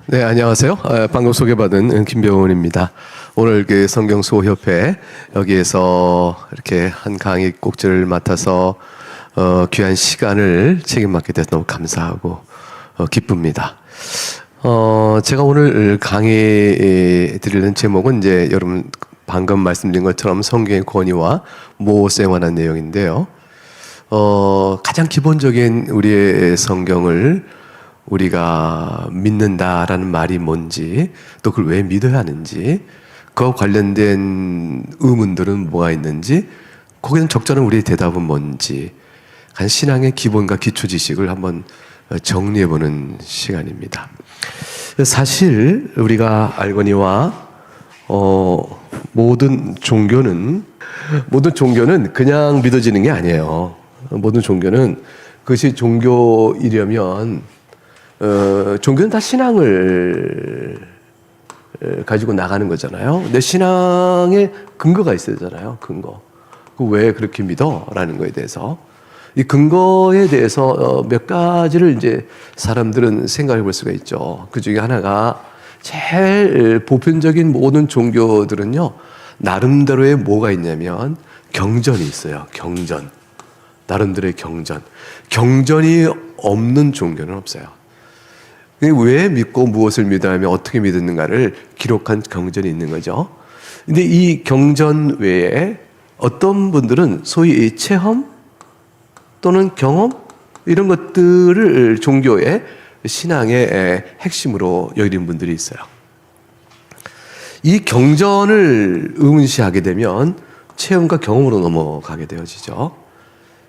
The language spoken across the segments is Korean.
네, 안녕하세요. 방금 소개받은 김병훈입니다. 오늘 그 성경수호협회 여기에서 이렇게 한 강의 꼭지를 맡아서 귀한 시간을 책임맡게 돼서 너무 감사하고 기쁩니다. 제가 오늘 강의 드리는 제목은 이제 여러분 방금 말씀드린 것처럼 성경의 권위와 모세에 관한 내용인데요. 가장 기본적인 우리의 성경을 우리가 믿는다라는 말이 뭔지, 또 그걸 왜 믿어야 하는지, 그와 관련된 의문들은 뭐가 있는지, 거기는 적절한 우리의 대답은 뭔지, 한 신앙의 기본과 기초 지식을 한번 정리해보는 시간입니다. 사실 우리가 알거니와 모든 종교는 그냥 믿어지는 게 아니에요. 모든 종교는 그것이 종교이려면 종교는 다 신앙을 가지고 나가는 거잖아요. 내 신앙에 근거가 있어야 되잖아요. 근거. 왜 그렇게 믿어? 라는 거에 대해서. 이 근거에 대해서 몇 가지를 이제 사람들은 생각해 볼 수가 있죠. 그 중에 하나가 제일 보편적인 모든 종교들은요, 나름대로의 뭐가 있냐면 경전이 있어요. 경전. 나름대로의 경전. 경전이 없는 종교는 없어요. 왜 믿고 무엇을 믿어야 하며 어떻게 믿었는가를 기록한 경전이 있는 거죠. 근데 이 경전 외에 어떤 분들은 소위 체험 또는 경험 이런 것들을 종교의 신앙의 핵심으로 여기는 분들이 있어요. 이 경전을 의문시하게 되면 체험과 경험으로 넘어가게 되어지죠.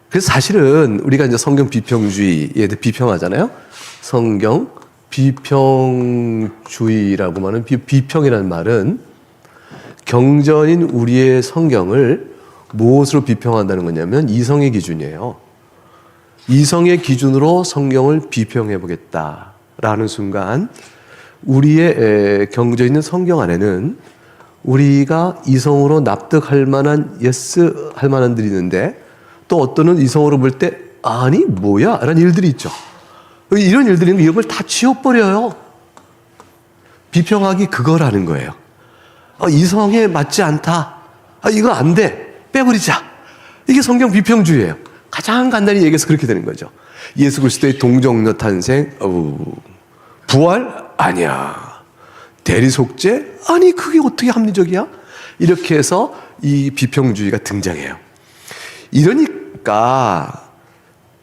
그래서 사실은 우리가 이제 성경 비평주의에 대해 비평하잖아요. 성경 비평주의라고 하는 비평이라는 말은 경전인 우리의 성경을 무엇으로 비평한다는 거냐면 이성의 기준이에요. 이성의 기준으로 성경을 비평해 보겠다라는 순간 우리의 경전 있는 성경 안에는 우리가 이성으로 납득할 만한 예스 할 만한들이 있는데 또 어떤은 이성으로 볼 때 아니 뭐야? 라는 일들이 있죠. 이런 일들이 이런 걸 다 지워버려요. 비평하기 그거라는 거예요. 이성에 맞지 않다. 이거 안 돼. 빼버리자. 이게 성경 비평주의예요. 가장 간단히 얘기해서 그렇게 되는 거죠. 예수 그리스도의 동정녀 탄생, 부활? 아니야. 대리속죄? 아니 그게 어떻게 합리적이야? 이렇게 해서 이 비평주의가 등장해요. 이러니까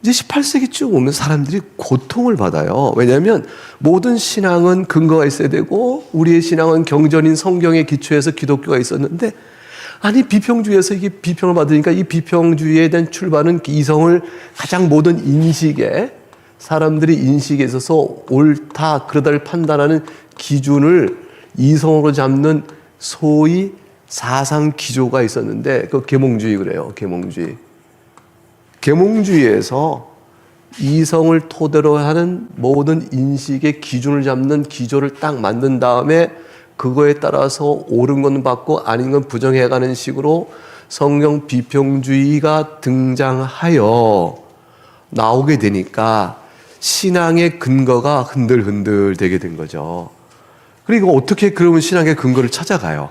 이제 18세기쯤 오면 사람들이 고통을 받아요. 왜냐하면 모든 신앙은 근거가 있어야 되고 우리의 신앙은 경전인 성경의 기초에서 기독교가 있었는데 아니 비평주의에서 이게 비평을 받으니까 이 비평주의에 대한 출발은 이성을 가장 모든 인식에 사람들이 인식에 있어서 옳다 그러다를 판단하는 기준을 이성으로 잡는 소위 사상 기조가 있었는데 그 계몽주의 그래요. 계몽주의. 계몽주의에서 이성을 토대로 하는 모든 인식의 기준을 잡는 기조를 딱 만든 다음에 그거에 따라서 옳은 건 받고 아닌 건 부정해가는 식으로 성경 비평주의가 등장하여 나오게 되니까 신앙의 근거가 흔들흔들 되게 된 거죠. 그리고 어떻게 그러면 신앙의 근거를 찾아가요?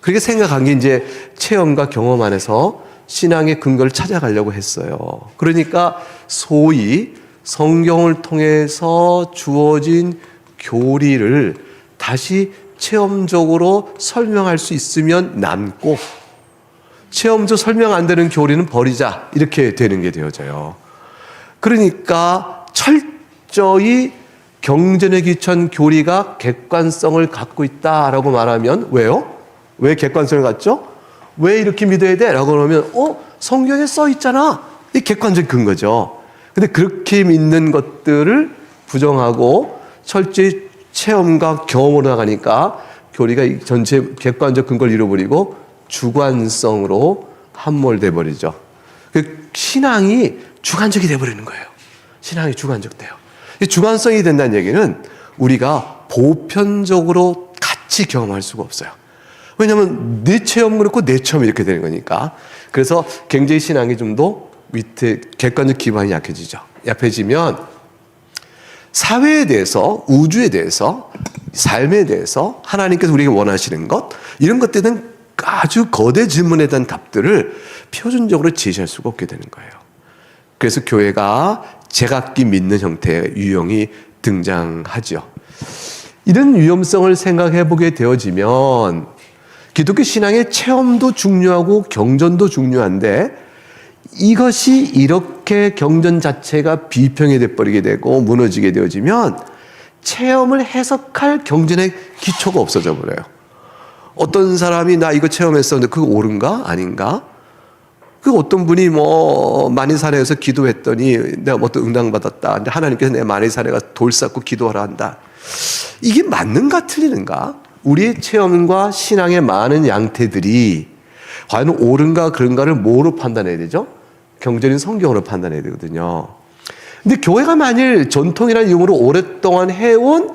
그렇게 생각한 게 이제 체험과 경험 안에서 신앙의 근거를 찾아가려고 했어요. 그러니까 소위 성경을 통해서 주어진 교리를 다시 체험적으로 설명할 수 있으면 남고 체험적으로 설명 안 되는 교리는 버리자 이렇게 되는 게 되어져요. 그러니까 철저히 경전에 기초한 교리가 객관성을 갖고 있다라고 말하면 왜요? 왜 객관성을 갖죠? 왜 이렇게 믿어야 돼? 라고 그러면 성경에 써 있잖아. 이 객관적 근거죠. 근데 그렇게 믿는 것들을 부정하고 철저히 체험과 경험으로 나가니까 교리가 전체 객관적 근거를 잃어버리고 주관성으로 함몰돼 버리죠. 신앙이 주관적이 돼버리는 거예요. 신앙이 주관적 돼요. 주관성이 된다는 얘기는 우리가 보편적으로 같이 경험할 수가 없어요. 왜냐하면 내 체험은 그렇고 내 체험이 이렇게 되는 거니까. 그래서 굉장히 신앙이 좀 더 밑에 객관적 기반이 약해지죠. 약해지면 사회에 대해서, 우주에 대해서, 삶에 대해서 하나님께서 우리에게 원하시는 것, 이런 것들은 아주 거대 질문에 대한 답들을 표준적으로 제시할 수가 없게 되는 거예요. 그래서 교회가 제각기 믿는 형태의 유형이 등장하죠. 이런 위험성을 생각해 보게 되어지면 기독교 신앙의 체험도 중요하고 경전도 중요한데, 이것이 이렇게 경전 자체가 비평이 돼버리게 되고 무너지게 되어지면 체험을 해석할 경전의 기초가 없어져 버려요. 어떤 사람이 나 이거 체험했었는데 그거 옳은가? 아닌가? 그 어떤 분이 만이사례에서 기도했더니 내가 어떤 응답받았다. 근데 하나님께서 내 만이사례가 돌 쌓고 기도하라 한다. 이게 맞는가 틀리는가? 우리의 체험과 신앙의 많은 양태들이 과연 옳은가 그런가를 뭐로 판단해야 되죠? 경전인 성경으로 판단해야 되거든요. 근데 교회가 만일 전통이라는 이름으로 오랫동안 해온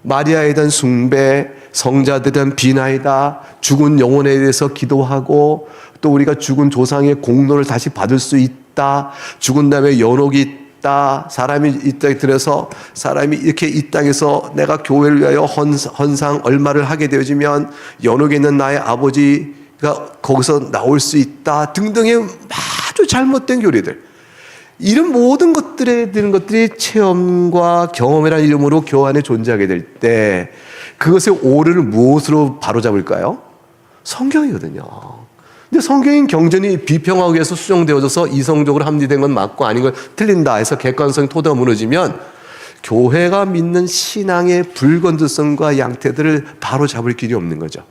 마리아에 대한 숭배, 성자들에 대한 비나이다, 죽은 영혼에 대해서 기도하고, 또 우리가 죽은 조상의 공로를 다시 받을 수 있다, 죽은 다음에 연옥이 있다, 사람이 이 땅에 들어서 사람이 이렇게 이 땅에서 내가 교회를 위하여 헌상 얼마를 하게 되어지면 연옥에 있는 나의 아버지가 거기서 나올 수 있다 등등의 아주 잘못된 교리들, 이런 모든 것들에 드는 것들이 체험과 경험이라는 이름으로 교회 안에 존재하게 될 때 그것의 오류를 무엇으로 바로잡을까요? 성경이거든요. 근데 성경인 경전이 비평하기 위해서 수정되어져서 이성적으로 합리된 건 맞고 아닌 건 틀린다 해서 객관성 토대가 무너지면 교회가 믿는 신앙의 불건전성과 양태들을 바로잡을 길이 없는 거죠.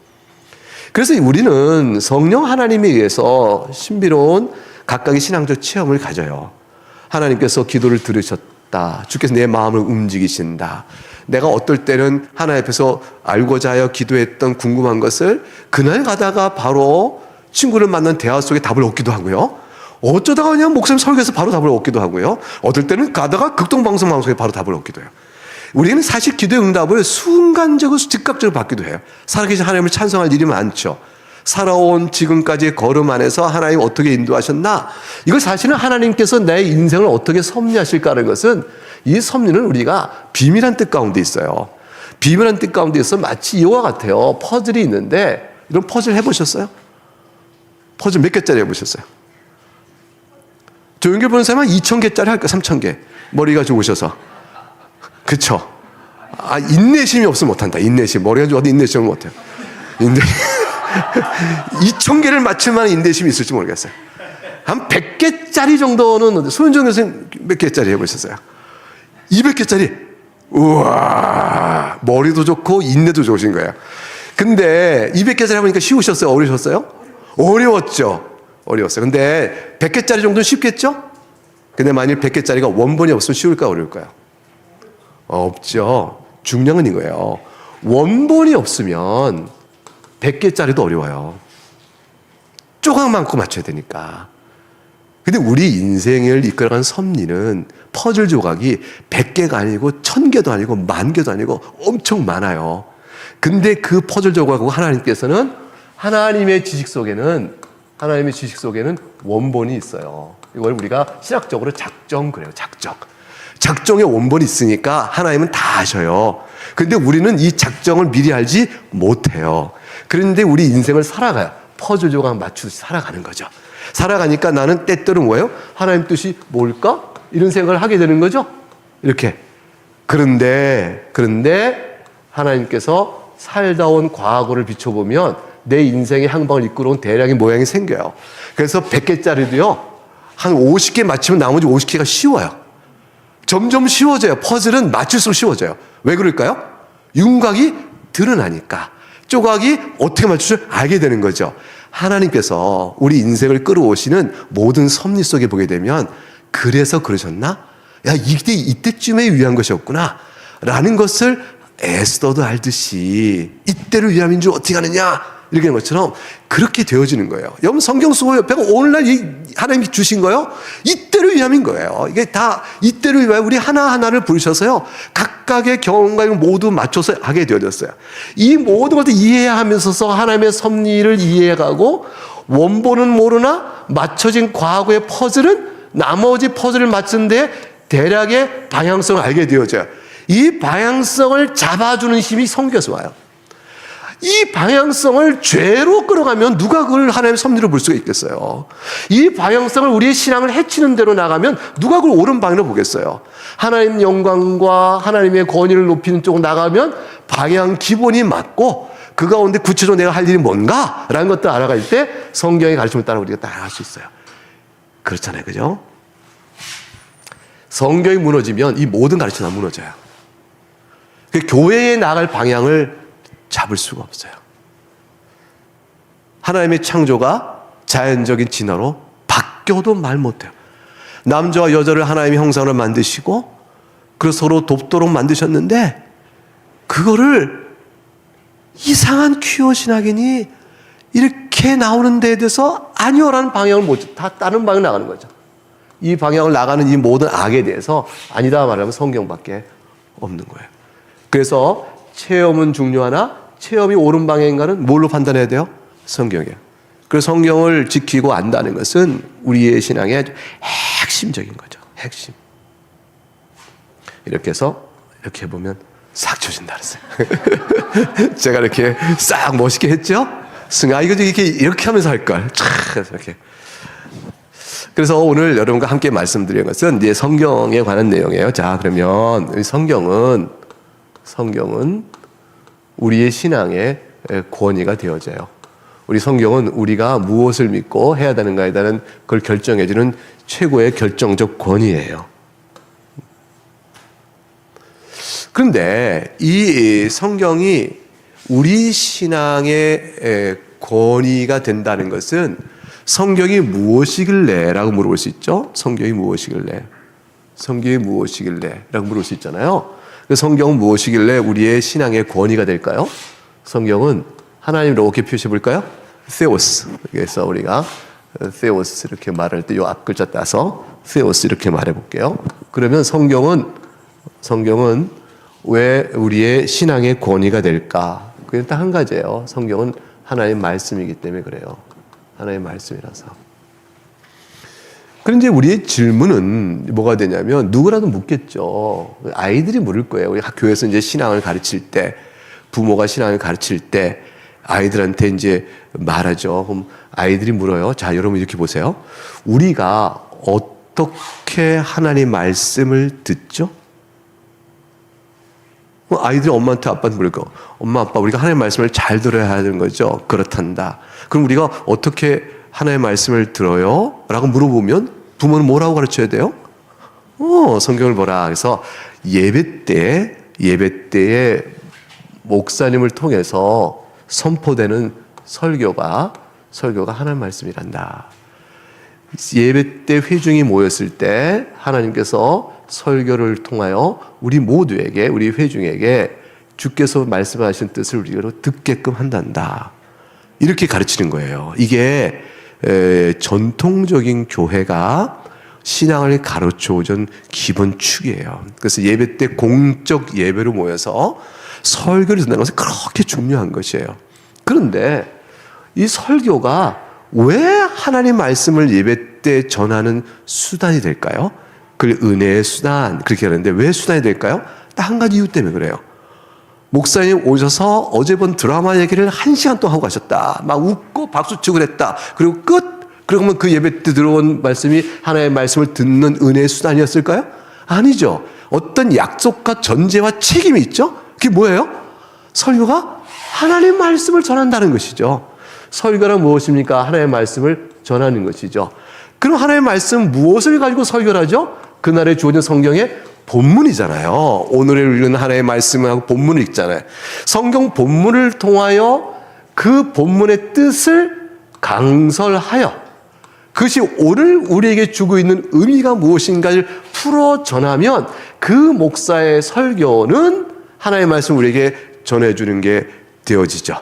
그래서 우리는 성령 하나님에 의해서 신비로운 각각의 신앙적 체험을 가져요. 하나님께서 기도를 들으셨다. 주께서 내 마음을 움직이신다. 내가 어떨 때는 하나님 앞에서 알고자 하여 기도했던 궁금한 것을 그날 가다가 바로 친구를 만난 대화 속에 답을 얻기도 하고요. 어쩌다가 그냥 목사님 설교에서 바로 답을 얻기도 하고요. 어떨 때는 가다가 극동방송 방송에 바로 답을 얻기도 해요. 우리는 사실 기도의 응답을 순간적으로 즉각적으로 받기도 해요. 살아계신 하나님을 찬송할 일이 많죠. 살아온 지금까지의 걸음 안에서 하나님 어떻게 인도하셨나? 이걸 사실은 하나님께서 내 인생을 어떻게 섭리하실까라는 것은, 이 섭리는 우리가 비밀한 뜻 가운데 있어요. 비밀한 뜻 가운데 있어 마치 이와 같아요. 퍼즐이 있는데, 이런 퍼즐 해보셨어요? 퍼즐 몇 개짜리 해보셨어요? 조용길 보는 사람은 2,000개짜리 할까? 3,000개. 머리가 좋으셔서. 그쵸? 인내심이 없으면 못한다. 인내심. 머리가 좋아도 인내심을 못해요. 2,000개를 맞출 만한 인내심이 있을지 모르겠어요. 한 100개짜리 정도는, 소윤정 교수님 몇 개짜리 해보셨어요? 200개짜리? 우와, 머리도 좋고 인내도 좋으신 거예요. 근데 200개짜리 해보니까 쉬우셨어요? 어려우셨어요? 어려웠죠. 어려웠어요. 근데 100개짜리 정도는 쉽겠죠? 근데 만일 100개짜리가 원본이 없으면 쉬울까요? 어려울까요? 없죠. 중요한 건 이거예요. 원본이 없으면 100개짜리도 어려워요. 조각 많고 맞춰야 되니까. 근데 우리 인생을 이끌어가는 섭리는 퍼즐 조각이 100개가 아니고 1000개도 아니고 10,000개도 아니고 엄청 많아요. 근데 그 퍼즐 조각하고 하나님께서는 하나님의 지식 속에는 원본이 있어요. 이걸 우리가 신학적으로 작정 그래요. 작정의 원본이 있으니까 하나님은 다 아셔요. 근데 우리는 이 작정을 미리 알지 못해요. 그런데 우리 인생을 살아가요. 퍼즐 조각 맞추듯이 살아가는 거죠. 살아가니까 나는 때때로 뭐예요? 하나님 뜻이 뭘까? 이런 생각을 하게 되는 거죠. 이렇게. 그런데 하나님께서 살다 온 과거를 비춰보면 내 인생의 향방을 이끌어온 대략의 모양이 생겨요. 그래서 100개짜리도요, 한 50개 맞추면 나머지 50개가 쉬워요. 점점 쉬워져요. 퍼즐은 맞출수록 쉬워져요. 왜 그럴까요? 윤곽이 드러나니까. 조각이 어떻게 맞출 줄 알게 되는 거죠. 하나님께서 우리 인생을 끌어오시는 모든 섭리 속에 보게 되면, 그래서 그러셨나? 야, 이때쯤에 위한 것이었구나 라는 것을 에스더도 알듯이 이때를 위함인 줄 어떻게 아느냐, 이렇게 하는 것처럼 그렇게 되어지는 거예요. 여러분, 성경 쓰고 옆에가 오늘날 하나님이 주신 거요, 이때를 위함인 거예요. 이게 다 이때를 위하여 우리 하나하나를 부르셔서요, 각각의 경험과 모두 맞춰서 하게 되어졌어요. 이 모든 것을 이해하면서 하나님의 섭리를 이해해가고, 원본은 모르나 맞춰진 과거의 퍼즐은 나머지 퍼즐을 맞춘 데 대략의 방향성을 알게 되어져요. 이 방향성을 잡아주는 힘이 성경에서 와요. 이 방향성을 죄로 끌어가면 누가 그걸 하나님의 섭리로 볼 수가 있겠어요? 이 방향성을 우리의 신앙을 해치는 대로 나가면 누가 그걸 옳은 방향으로 보겠어요? 하나님 영광과 하나님의 권위를 높이는 쪽으로 나가면 방향 기본이 맞고 그 가운데 구체적으로 내가 할 일이 뭔가? 라는 것들 알아갈 때 성경의 가르침을 따라 우리가 따라갈 수 있어요. 그렇잖아요. 그죠? 성경이 무너지면 이 모든 가르침이 다 무너져요. 그 교회에 나갈 방향을 잡을 수가 없어요. 하나님의 창조가 자연적인 진화로 바뀌어도 말 못해요. 남자와 여자를 하나님의 형상으로 만드시고 그래서 서로 돕도록 만드셨는데 그거를 이상한 퀴어 신학인이 이렇게 나오는 데에 대해서 아니요라는 방향을 못, 다 다른 방향으로 나가는 거죠. 이 방향을 나가는 이 모든 악에 대해서 아니다 말하면 성경밖에 없는 거예요. 그래서 체험은 중요하나 체험이 옳은 방향인가는 뭘로 판단해야 돼요? 성경이에요. 그래서 성경을 지키고 안다는 것은 우리의 신앙의 아주 핵심적인 거죠. 핵심. 이렇게 해서 이렇게 해보면 싹 쳐진다 그랬어요. 제가 이렇게 싹 멋있게 했죠? 승아 이거 이렇게 하면서 할걸. 이렇게. 그래서 오늘 여러분과 함께 말씀드린 것은 이제 성경에 관한 내용이에요. 자, 그러면 성경은 우리의 신앙의 권위가 되어져요. 우리 성경은 우리가 무엇을 믿고 해야 되는가에 대한 그걸 결정해주는 최고의 결정적 권위예요. 그런데 이 성경이 우리 신앙의 권위가 된다는 것은 성경이 무엇이길래? 라고 물어볼 수 있죠. 성경이 무엇이길래? 성경이 무엇이길래? 라고 물어볼 수 있잖아요. 성경은 무엇이길래 우리의 신앙의 권위가 될까요? 성경은 하나님으로 이렇게 표시해 볼까요? 세오스. 그래서 우리가 세오스 이렇게 말할 때 이 앞글자 따서 세오스 이렇게 말해 볼게요. 그러면 성경은 왜 우리의 신앙의 권위가 될까? 그게 딱 한 가지예요. 성경은 하나님의 말씀이기 때문에 그래요. 하나님의 말씀이라서. 그런데 우리의 질문은 뭐가 되냐면 누구라도 묻겠죠. 아이들이 물을 거예요. 우리 학교에서 이제 신앙을 가르칠 때, 부모가 신앙을 가르칠 때 아이들한테 이제 말하죠. 그럼 아이들이 물어요. 자, 여러분 이렇게 보세요. 우리가 어떻게 하나님의 말씀을 듣죠? 아이들이 엄마한테 아빠한테 물을 거. 엄마, 아빠, 우리가 하나님의 말씀을 잘 들어야 하는 거죠. 그렇단다. 그럼 우리가 어떻게 하나님의 말씀을 들어요? 라고 물어보면 부모는 뭐라고 가르쳐야 돼요? 성경을 보라. 그래서 예배 때에 목사님을 통해서 선포되는 설교가 하나님의 말씀이란다. 예배 때 회중이 모였을 때 하나님께서 설교를 통하여 우리 모두에게, 우리 회중에게 주께서 말씀하신 뜻을 우리로 듣게끔 한단다. 이렇게 가르치는 거예요. 이게 전통적인 교회가 신앙을 가르쳐오던 기본 축이에요. 그래서 예배 때 공적 예배로 모여서 설교를 듣는 것은 그렇게 중요한 것이에요. 그런데 이 설교가 왜 하나님 말씀을 예배 때 전하는 수단이 될까요? 그걸 은혜의 수단 그렇게 하는데 왜 수단이 될까요? 딱 한 가지 이유 때문에 그래요. 목사님 오셔서 어제 본 드라마 얘기를 1시간 동안 하고 가셨다. 막 웃고 박수치고 그랬다. 그리고 끝. 그러면 그 예배 때 들어온 말씀이 하나님의 말씀을 듣는 은혜의 수단이었을까요? 아니죠. 어떤 약속과 전제와 책임이 있죠. 그게 뭐예요? 설교가 하나님의 말씀을 전한다는 것이죠. 설교란 무엇입니까? 하나님의 말씀을 전하는 것이죠. 그럼 하나님의 말씀 무엇을 가지고 설교를 하죠? 그날에 주어진 성경의 본문이잖아요. 오늘에 읽는 하나님의 말씀하고 본문을 읽잖아요. 성경 본문을 통하여 그 본문의 뜻을 강설하여 그것이 오늘 우리에게 주고 있는 의미가 무엇인가를 풀어 전하면 그 목사의 설교는 하나님의 말씀을 우리에게 전해주는 게 되어지죠.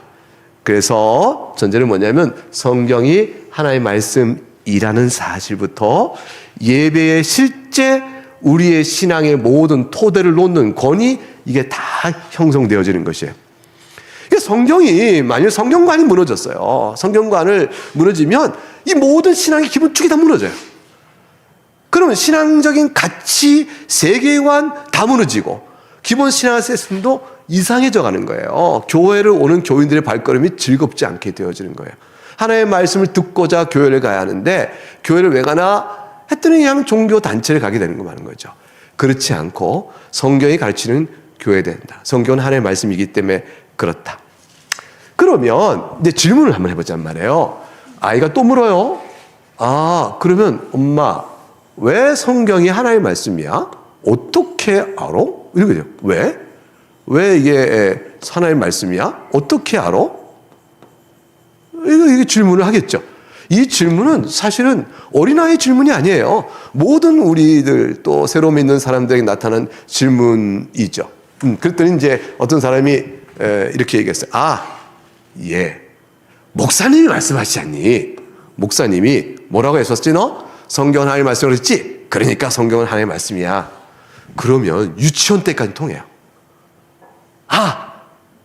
그래서 전제는 뭐냐면 성경이 하나님의 말씀이라는 사실부터 예배의 실제 우리의 신앙의 모든 토대를 놓는 권위 이게 다 형성되어지는 것이에요. 성경이 만약 성경관이 무너졌어요. 성경관을 무너지면 이 모든 신앙의 기본 축이 다 무너져요. 그러면 신앙적인 가치, 세계관 다 무너지고 기본 신앙 세상도 이상해져 가는 거예요. 교회를 오는 교인들의 발걸음이 즐겁지 않게 되어지는 거예요. 하나님의 말씀을 듣고자 교회를 가야 하는데 교회를 왜 가나 했더니 그냥 종교 단체를 가게 되는 거 많은 거죠. 그렇지 않고 성경이 가르치는 교회에 된다. 성경은 하나님의 말씀이기 때문에 그렇다. 그러면 이제 질문을 한번 해보자는 말이에요. 아이가 또 물어요. 그러면 엄마, 왜 성경이 하나님의 말씀이야? 어떻게 알아? 이렇게 돼요. 왜? 왜 이게 하나님의 말씀이야? 어떻게 알아? 이게 질문을 하겠죠. 이 질문은 사실은 어린아이 질문이 아니에요. 모든 우리들 또 새로 믿는 사람들에게 나타난 질문이죠. 그랬더니 이제 어떤 사람이 이렇게 얘기했어요. 예. 목사님이 말씀하시지 않니? 목사님이 뭐라고 했었지 너? 성경은 하나님의 말씀이라고 했지? 그러니까 성경은 하나님의 말씀이야. 그러면 유치원 때까지 통해요.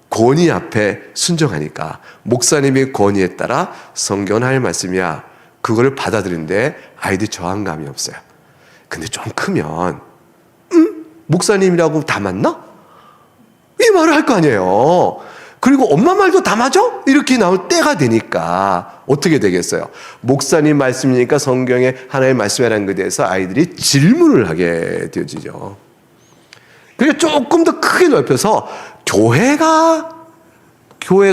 권위 앞에 순종하니까 목사님의 권위에 따라 성경은 하나님의 말씀이야. 그거를 받아들이는데 아이들이 저항감이 없어요. 근데 좀 크면 목사님이라고 다 맞나? 이 말을 할 거 아니에요. 그리고 엄마 말도 다 맞아? 이렇게 나올 때가 되니까 어떻게 되겠어요? 목사님 말씀이니까 성경에 하나님의 말씀이라는 것에 대해서 아이들이 질문을 하게 되어지죠. 그러니까 조금 더 크게 넓혀서 교회가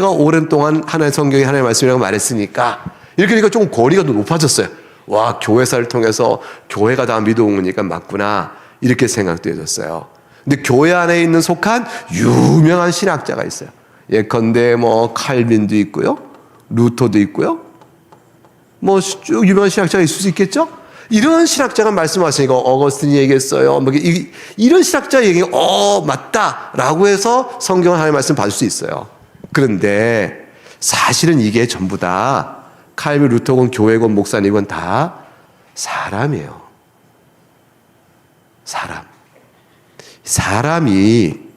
오랜 동안 하나님의 성경이 하나님의 말씀이라고 말했으니까 이렇게 되니까 조금 거리가 더 높아졌어요. 와, 교회사를 통해서 교회가 다 믿어오니까 맞구나 이렇게 생각되어졌어요. 근데 교회 안에 있는 속한 유명한 신학자가 있어요. 예컨대 칼빈도 있고요, 루터도 있고요, 쭉 유명한 신학자가 있을 수 있겠죠. 이런 신학자가 말씀하시니까 어거스틴이 얘기했어요. 이런 신학자 얘기 맞다라고 해서 성경 하나님의 말씀 받을 수 있어요. 그런데 사실은 이게 전부 다 칼빈, 루터건, 교회건, 목사님건 다 사람이에요. 사람이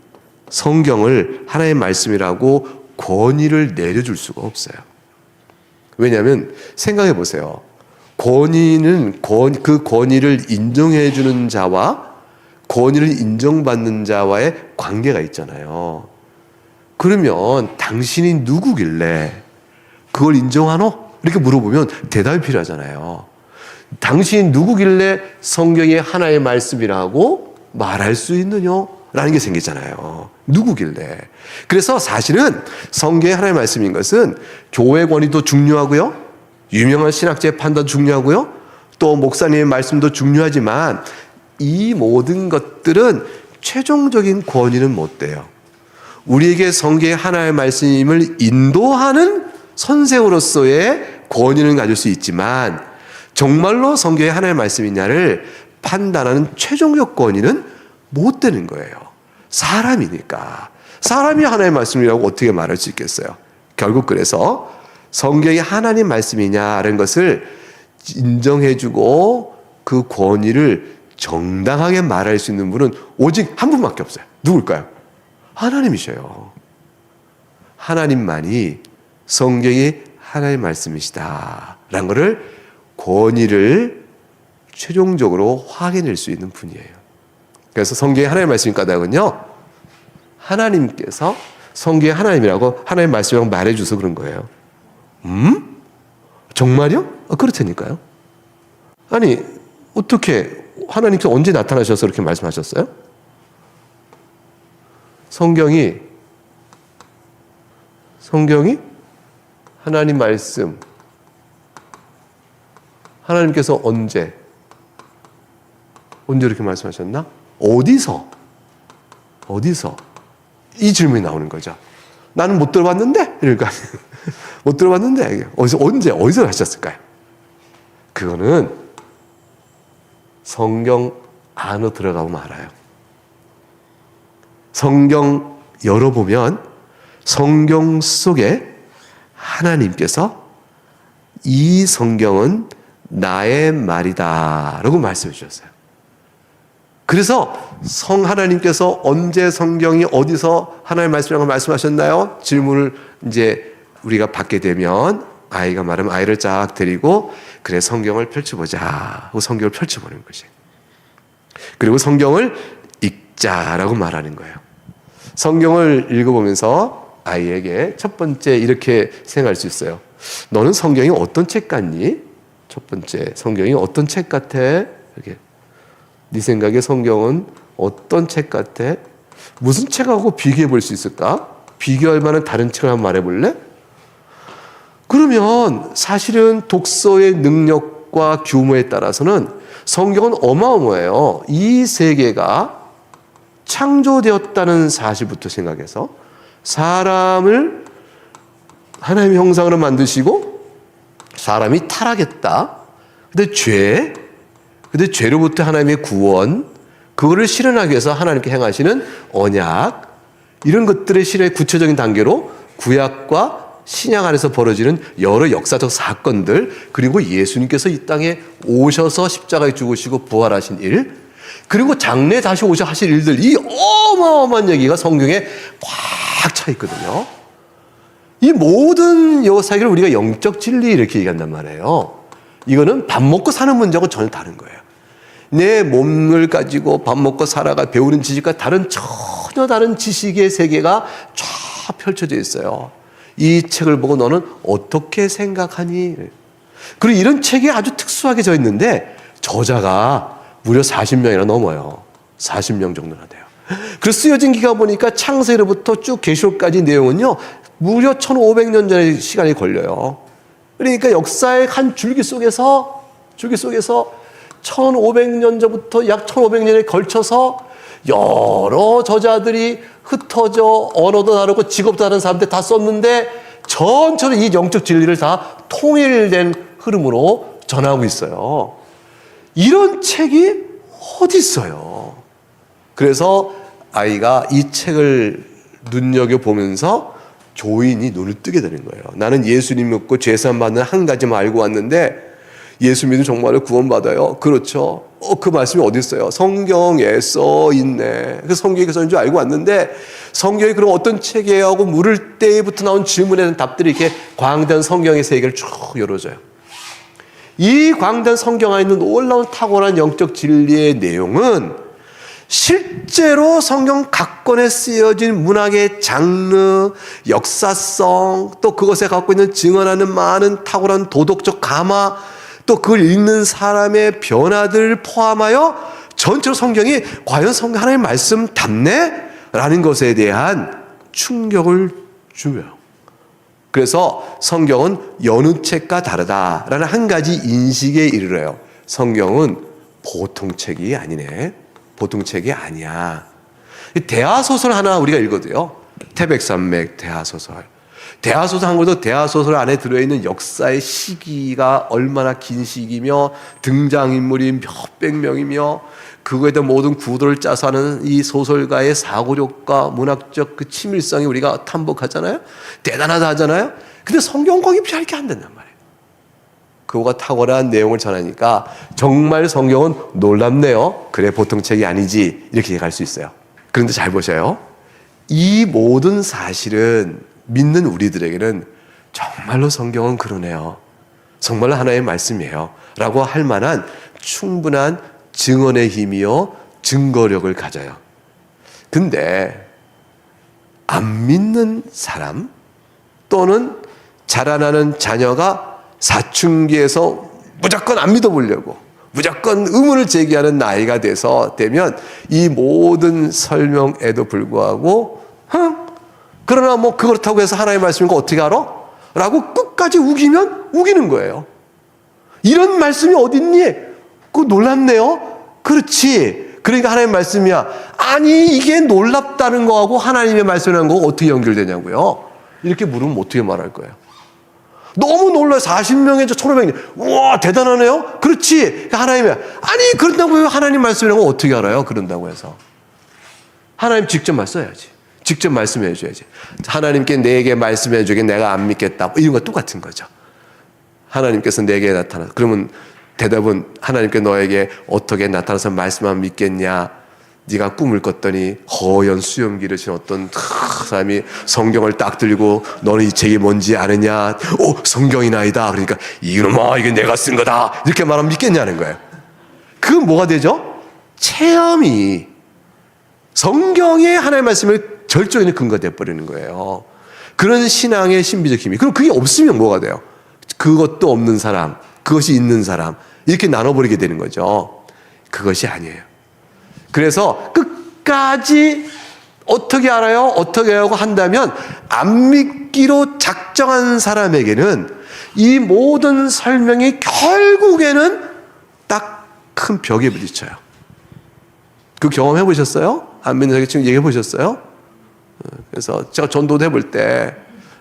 성경을 하나님의 말씀이라고 권위를 내려줄 수가 없어요. 왜냐하면 생각해 보세요. 권위는 그 권위를 인정해 주는 자와 권위를 인정받는 자와의 관계가 있잖아요. 그러면 당신이 누구길래 그걸 인정하노? 이렇게 물어보면 대답이 필요하잖아요. 당신이 누구길래 성경이 하나의 말씀이라고 말할 수 있느냐? 라는 게 생기잖아요. 누구길래. 그래서 사실은 성경의 하나의 말씀인 것은 교회 권위도 중요하고요, 유명한 신학자의 판단도 중요하고요, 또 목사님의 말씀도 중요하지만 이 모든 것들은 최종적인 권위는 못 돼요. 우리에게 성경의 하나의 말씀을 인도하는 선생으로서의 권위는 가질 수 있지만 정말로 성경의 하나의 말씀이냐를 판단하는 최종적 권위는 못 되는 거예요. 사람이니까. 사람이 하나의 말씀이라고 어떻게 말할 수 있겠어요? 결국 그래서 성경이 하나님 말씀이냐라는 것을 인정해주고 그 권위를 정당하게 말할 수 있는 분은 오직 한 분밖에 없어요. 누굴까요? 하나님이셔요. 하나님만이 성경이 하나님의 말씀이시다라는 것을 권위를 최종적으로 확인할 수 있는 분이에요. 그래서 성경이 하나님의 말씀인 까닭은요, 하나님께서 성경이 하나님이라고 하나님의 말씀이라고 말해줘서 그런 거예요. 정말요? 그렇다니까요. 아니, 어떻게 하나님께서 언제 나타나셔서 그렇게 말씀하셨어요? 성경이 하나님 말씀, 하나님께서 언제 이렇게 말씀하셨나? 어디서? 이 질문이 나오는 거죠. 나는 못 들어봤는데? 이럴까? 못 들어봤는데? 어디서 하셨을까요? 그거는 성경 안으로 들어가보면 알아요. 성경 열어보면 성경 속에 하나님께서 이 성경은 나의 말이다 라고 말씀해 주셨어요. 그래서 하나님께서 언제 성경이 어디서 하나님의 말씀이라고 말씀하셨나요? 질문을 이제 우리가 받게 되면 아이가 말하면 아이를 쫙 데리고 그래 성경을 펼쳐보자 하고 성경을 펼쳐보는 것이. 그리고 성경을 믿자라고 말하는 거예요. 성경을 읽어보면서 아이에게 첫 번째 이렇게 생각할 수 있어요. 너는 성경이 어떤 책 같니? 첫 번째, 성경이 어떤 책 같아? 이렇게. 네 생각에 성경은 어떤 책 같아? 무슨 책하고 비교해 볼 수 있을까? 비교할 만한 다른 책을 한번 말해 볼래? 그러면 사실은 독서의 능력과 규모에 따라서는 성경은 어마어마해요. 이 세계가 창조되었다는 사실부터 생각해서 사람을 하나님의 형상으로 만드시고 사람이 타락했다. 근데 죄로부터 하나님의 구원, 그거를 실현하기 위해서 하나님께 행하시는 언약, 이런 것들의 실현의 구체적인 단계로 구약과 신약 안에서 벌어지는 여러 역사적 사건들, 그리고 예수님께서 이 땅에 오셔서 십자가에 죽으시고 부활하신 일, 그리고 장래에 다시 오셔 하실 일들, 이 어마어마한 얘기가 성경에 꽉 차 있거든요. 이 모든 사실을 우리가 영적 진리 이렇게 얘기한단 말이에요. 이거는 밥 먹고 사는 문제하고 전혀 다른 거예요. 내 몸을 가지고 밥 먹고 살아가 배우는 지식과 전혀 다른 지식의 세계가 쫙 펼쳐져 있어요. 이 책을 보고 너는 어떻게 생각하니? 그리고 이런 책이 아주 특수하게 져 있는데 저자가 무려 40명이나 넘어요. 40명 정도나 돼요. 그래서 쓰여진 기가 보니까 창세로부터 쭉 계시록까지 내용은요, 무려 1500년 전의 시간이 걸려요. 그러니까 역사의 한 줄기 속에서 1500년 전부터 약 1500년에 걸쳐서 여러 저자들이 흩어져 언어도 다르고 직업도 다른 사람들 다 썼는데 전체로 이 영적 진리를 다 통일된 흐름으로 전하고 있어요. 이런 책이 어디 있어요? 그래서 아이가 이 책을 눈여겨보면서 조인이 눈을 뜨게 되는 거예요. 나는 예수님 믿고 죄사함 받는 한 가지만 알고 왔는데 예수 믿으면 정말로 구원받아요. 그렇죠. 그 말씀이 어디 있어요? 성경에 써 있네. 그 성경에 써 있는 줄 알고 왔는데 성경이 그럼 어떤 책이에요? 하고 물을 때부터 나온 질문에 대한 답들이 이렇게 광대한 성경의 세계를 쭉 열어줘요. 이 광대한 성경 안에 있는 놀라운 탁월한 영적 진리의 내용은 실제로 성경 각 권에 쓰여진 문학의 장르, 역사성, 또 그것에 갖고 있는 증언하는 많은 탁월한 도덕적 감화, 또 그걸 읽는 사람의 변화들을 포함하여 전체로 성경이 과연 성경 하나님의 말씀 답네? 라는 것에 대한 충격을 줘요. 그래서 성경은 여느 책과 다르다라는 한 가지 인식에 이르러요. 성경은 보통 책이 아니네. 보통 책이 아니야. 대하소설 하나 우리가 읽어도요. 태백산맥 대하소설. 대하소설 한 권도 대하소설 안에 들어있는 역사의 시기가 얼마나 긴 시기며 등장인물이 몇백 명이며 그거에 대한 모든 구도를 짜서 하는 이 소설가의 사고력과 문학적 그 치밀성이 우리가 탐복하잖아요. 대단하다 하잖아요. 근데 성경 거기 별 게 안 된단 말이에요. 그거가 탁월한 내용을 전하니까 정말 성경은 놀랍네요. 그래 보통 책이 아니지 이렇게 얘기할 수 있어요. 그런데 잘 보셔요. 이 모든 사실은 믿는 우리들에게는 정말로 성경은 그러네요. 정말로 하나의 말씀이에요. 라고 할 만한 충분한 증언의 힘이요 증거력을 가져요. 근데 안 믿는 사람 또는 자라나는 자녀가 사춘기에서 무조건 안 믿어보려고 무조건 의문을 제기하는 나이가 되면 이 모든 설명에도 불구하고 그러나 뭐 그렇다고 해서 하나님의 말씀인 거 어떻게 알아? 라고 끝까지 우기는 거예요. 이런 말씀이 어딨니? 그거 놀랍네요. 그렇지. 그러니까 하나님의 말씀이야. 아니 이게 놀랍다는 거하고 하나님의 말씀이라는 거 어떻게 연결되냐고요. 이렇게 물으면 어떻게 말할 거예요. 너무 놀라요. 40명에 1500명. 우와 대단하네요. 그렇지. 그러니까 하나님이야. 아니 그런다고 하나님 말씀이라는 거 어떻게 알아요? 그런다고 해서. 하나님 직접 말씀해야지. 직접 말씀해 줘야지. 하나님께 내게 말씀해 주게 내가 안 믿겠다. 이런 거 똑같은 거죠. 하나님께서 내게 나타나. 그러면 대답은 하나님께 너에게 어떻게 나타나서 말씀하면 믿겠냐. 네가 꿈을 꿨더니 허연 수염기를 진 어떤 사람이 성경을 딱 들고 너는 이 책이 뭔지 아느냐. 오 성경이나이다. 그러니까 이놈아 이게 내가 쓴 거다. 이렇게 말하면 믿겠냐는 거예요. 그건 뭐가 되죠? 체험이 성경에 하나님의 말씀이 절정에는 근거가 되어버리는 거예요. 그런 신앙의 신비적 힘이. 그럼 그게 없으면 뭐가 돼요? 그것도 없는 사람, 그것이 있는 사람, 이렇게 나눠버리게 되는 거죠. 그것이 아니에요. 그래서 끝까지 어떻게 알아요? 어떻게 하고 한다면 안 믿기로 작정한 사람에게는 이 모든 설명이 결국에는 딱 큰 벽에 부딪혀요. 그 경험해 보셨어요? 안 믿는 사람에게 지금 얘기해 보셨어요? 그래서 제가 전도도 해볼 때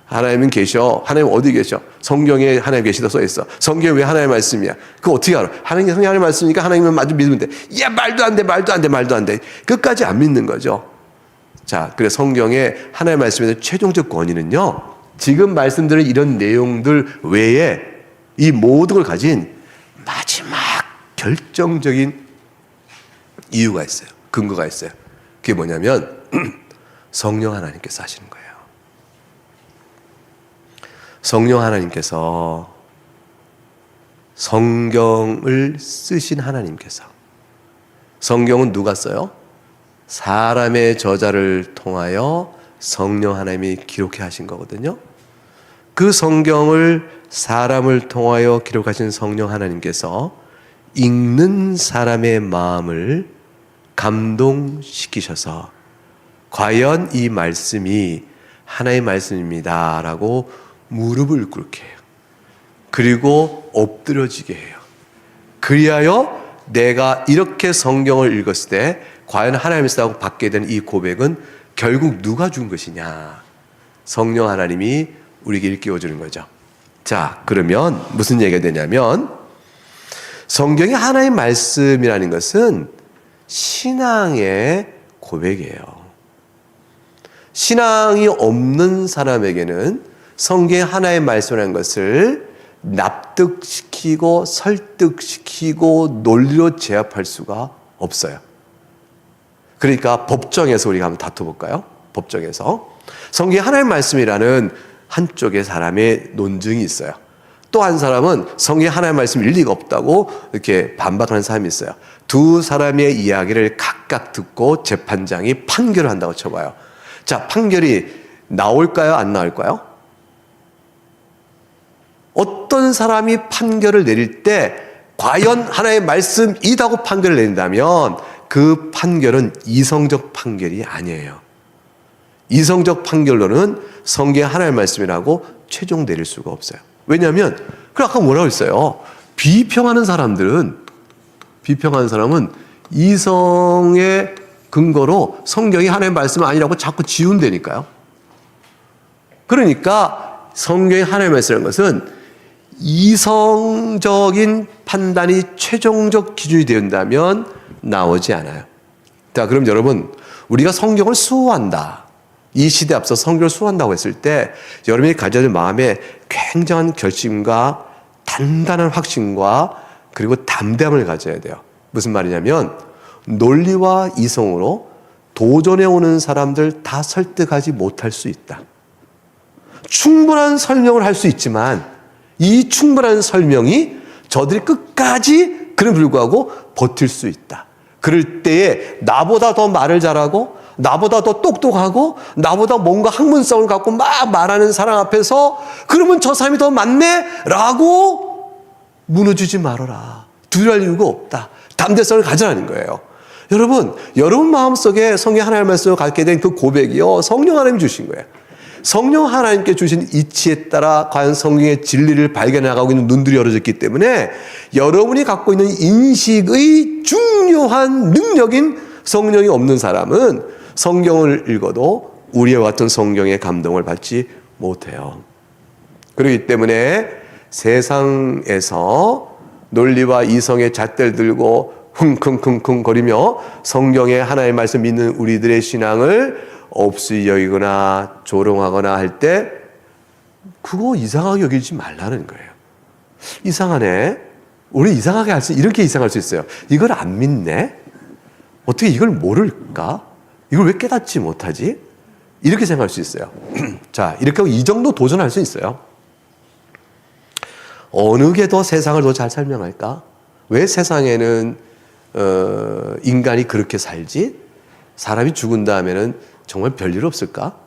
하나님은 계셔. 하나님 어디 계셔? 성경에 하나님 계시다 써 있어. 성경에 왜 하나님의 말씀이야? 그거 어떻게 알아? 하나님이 성경에 하나님의 말씀이니까 하나님은 마저 믿으면 돼. 야, 말도 안 돼, 말도 안 돼, 말도 안 돼. 끝까지 안 믿는 거죠. 자, 그래서 성경에 하나님의 말씀에 대한 최종적 권위는요, 지금 말씀드린 이런 내용들 외에 이 모든 걸 가진 마지막 결정적인 이유가 있어요. 근거가 있어요. 그게 뭐냐면 성령 하나님께서 하시는 거예요. 성령 하나님께서, 성경을 쓰신 하나님께서. 성경은 누가 써요? 사람의 저자를 통하여 성령 하나님이 기록해 하신 거거든요. 그 성경을 사람을 통하여 기록하신 성령 하나님께서 읽는 사람의 마음을 감동시키셔서 과연 이 말씀이 하나의 말씀입니다 라고 무릎을 꿇게 해요. 그리고 엎드려지게 해요. 그리하여 내가 이렇게 성경을 읽었을 때 과연 하나님께서 받게 된 이 고백은 결국 누가 준 것이냐? 성령 하나님이 우리에게 일깨워 주는 거죠. 자, 그러면 무슨 얘기가 되냐면 성경이 하나의 말씀이라는 것은 신앙의 고백이에요. 신앙이 없는 사람에게는 성경의 하나의 말씀이라는 것을 납득시키고 설득시키고 논리로 제압할 수가 없어요. 그러니까 법정에서 우리가 한번 다퉈볼까요? 법정에서 성경의 하나의 말씀이라는 한쪽에 사람의 논증이 있어요. 또 한 사람은 성경의 하나의 말씀 일리가 없다고 이렇게 반박하는 사람이 있어요. 두 사람의 이야기를 각각 듣고 재판장이 판결을 한다고 쳐봐요. 자, 판결이 나올까요? 안 나올까요? 어떤 사람이 판결을 내릴 때 과연 하나의 말씀이다고 판결을 내린다면 그 판결은 이성적 판결이 아니에요. 이성적 판결로는 성경의 하나의 말씀이라고 최종 내릴 수가 없어요. 왜냐하면 아까 뭐라고 했어요? 비평하는 사람은 이성의 근거로 성경이 하나의 말씀은 아니라고 자꾸 지운다니까요. 그러니까 성경의 하나의 말씀이라는 것은 이성적인 판단이 최종적 기준이 된다면 나오지 않아요. 자, 그럼 여러분, 우리가 성경을 수호한다. 이 시대 앞서 성경을 수호한다고 했을 때 여러분이 가져야 될 마음에 굉장한 결심과 단단한 확신과 그리고 담대함을 가져야 돼요. 무슨 말이냐면 논리와 이성으로 도전해 오는 사람들 다 설득하지 못할 수 있다. 충분한 설명을 할 수 있지만 이 충분한 설명이 저들이 끝까지 그럼에도 불구하고 버틸 수 있다. 그럴 때에 나보다 더 말을 잘하고 나보다 더 똑똑하고 나보다 뭔가 학문성을 갖고 막 말하는 사람 앞에서 그러면 저 사람이 더 맞네? 라고 무너지지 말아라. 두려워할 이유가 없다. 담대성을 가져라는 거예요. 여러분 마음속에 성경 하나님의 말씀을 갖게 된 그 고백이요, 성령 하나님이 주신 거예요. 성령 하나님께 주신 이치에 따라 과연 성경의 진리를 발견해 나가고 있는 눈들이 열어졌기 때문에 여러분이 갖고 있는 인식의 중요한 능력인 성령이 없는 사람은 성경을 읽어도 우리와 같은 성경의 감동을 받지 못해요. 그렇기 때문에 세상에서 논리와 이성의 잣대를 들고 흥흥흥흥 거리며 성경의 하나의 말씀 믿는 우리들의 신앙을 없이 여기거나 조롱하거나 할 때 그거 이상하게 여기지 말라는 거예요. 이상하네. 우리 이상하게 할 수, 이렇게 이상할 수 있어요. 이걸 안 믿네? 어떻게 이걸 모를까? 이걸 왜 깨닫지 못하지? 이렇게 생각할 수 있어요. 자, 이렇게 하고 이 정도 도전할 수 있어요. 어느 게 더 세상을 더 잘 설명할까? 왜 세상에는 인간이 그렇게 살지? 사람이 죽은 다음에는 정말 별일 없을까?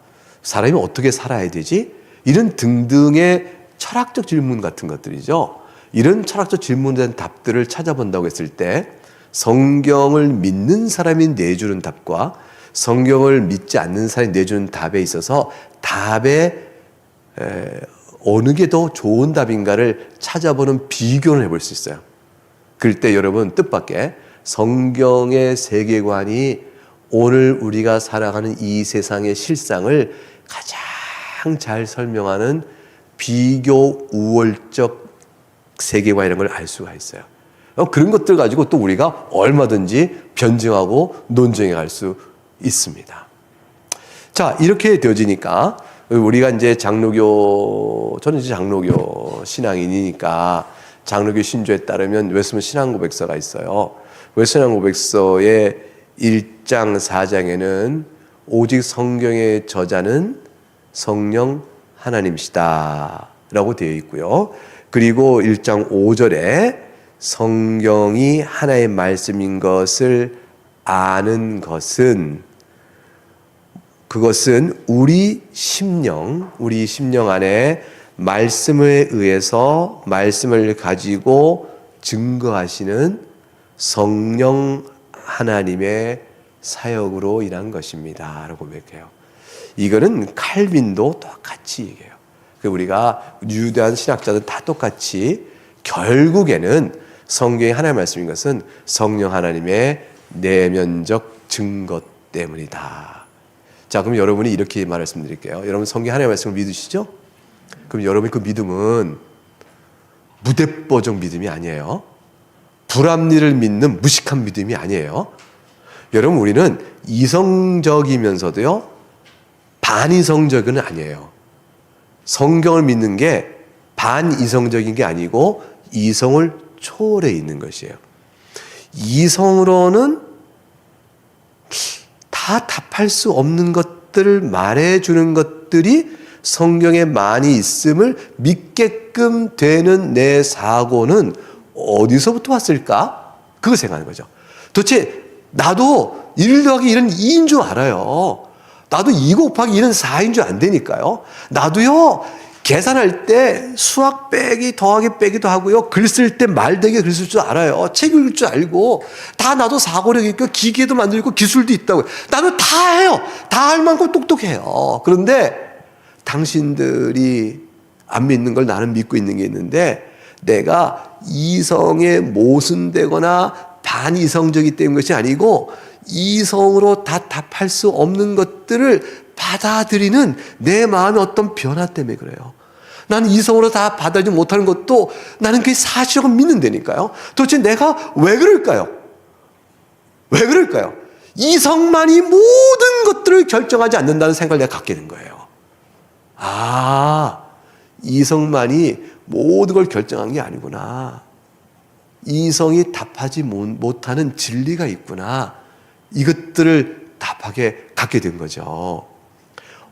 사람이 어떻게 살아야 되지? 이런 등등의 철학적 질문 같은 것들이죠. 이런 철학적 질문에 대한 답들을 찾아본다고 했을 때 성경을 믿는 사람이 내주는 답과 성경을 믿지 않는 사람이 내주는 답에 있어서 답에 어느 게 더 좋은 답인가를 찾아보는 비교를 해볼 수 있어요. 그럴 때 여러분 뜻밖의 성경의 세계관이 오늘 우리가 살아가는 이 세상의 실상을 가장 잘 설명하는 비교 우월적 세계관이라는 걸 알 수가 있어요. 그런 것들 가지고 또 우리가 얼마든지 변증하고 논쟁해 갈 수 있습니다. 자, 이렇게 되어지니까 우리가 이제 저는 이제 장로교 신앙인이니까 장로교 신조에 따르면 웨스트민스터 신앙고백서가 있어요. 웨스트민스터 신앙고백서의 1장 4장에는 오직 성경의 저자는 성령 하나님이시다 라고 되어 있고요. 그리고 1장 5절에 성경이 하나의 말씀인 것을 아는 것은 그것은 우리 심령 안에 말씀에 의해서 말씀을 가지고 증거하시는 성령 하나님의 사역으로 인한 것입니다 라고 고백해요. 이거는 칼빈도 똑같이 얘기해요. 우리가 유대한 신학자들 다 똑같이 결국에는 성경의 하나님의 말씀인 것은 성령 하나님의 내면적 증거 때문이다. 자, 그럼 여러분이 이렇게 말씀드릴게요. 여러분 성경 하나님의 말씀을 믿으시죠? 그럼 여러분 그 믿음은 무대뽀적 믿음이 아니에요. 불합리를 믿는 무식한 믿음이 아니에요. 여러분 우리는 이성적이면서도요 반이성적은 아니에요. 성경을 믿는 게 반이성적인 게 아니고 이성을 초월해 있는 것이에요. 이성으로는 다 답할 수 없는 것들을 말해주는 것들이 성경에 많이 있음을 믿게끔 되는 내 사고는 어디서부터 왔을까? 그거 생각하는 거죠. 도대체 나도 1 더하기 1은 2인 줄 알아요. 나도 2 곱하기 1은 4인 줄 안 되니까요. 나도요 계산할 때 수학 빼기 더하기 빼기도 하고요. 글 쓸 때 말되게 글 쓸 줄 알아요. 책 읽을 줄 알고 다 나도 사고력이 있고 기계도 만들고 기술도 있다고. 나도 다 해요. 다 할 만큼 똑똑해요. 그런데 당신들이 안 믿는 걸 나는 믿고 있는 게 있는데 내가 이성에 모순되거나 반이성적이기 때문인 것이 아니고 이성으로 다 답할 수 없는 것들을 받아들이는 내 마음의 어떤 변화 때문에 그래요. 나는 이성으로 다 받아들이지 못하는 것도 나는 그게 사실이라고 믿는다니까요. 도대체 내가 왜 그럴까요? 왜 그럴까요? 이성만이 모든 것들을 결정하지 않는다는 생각을 내가 갖게 된 거예요. 아, 이성만이 모든 걸 결정한 게 아니구나. 이성이 답하지 못하는 진리가 있구나. 이것들을 답하게 갖게 된 거죠.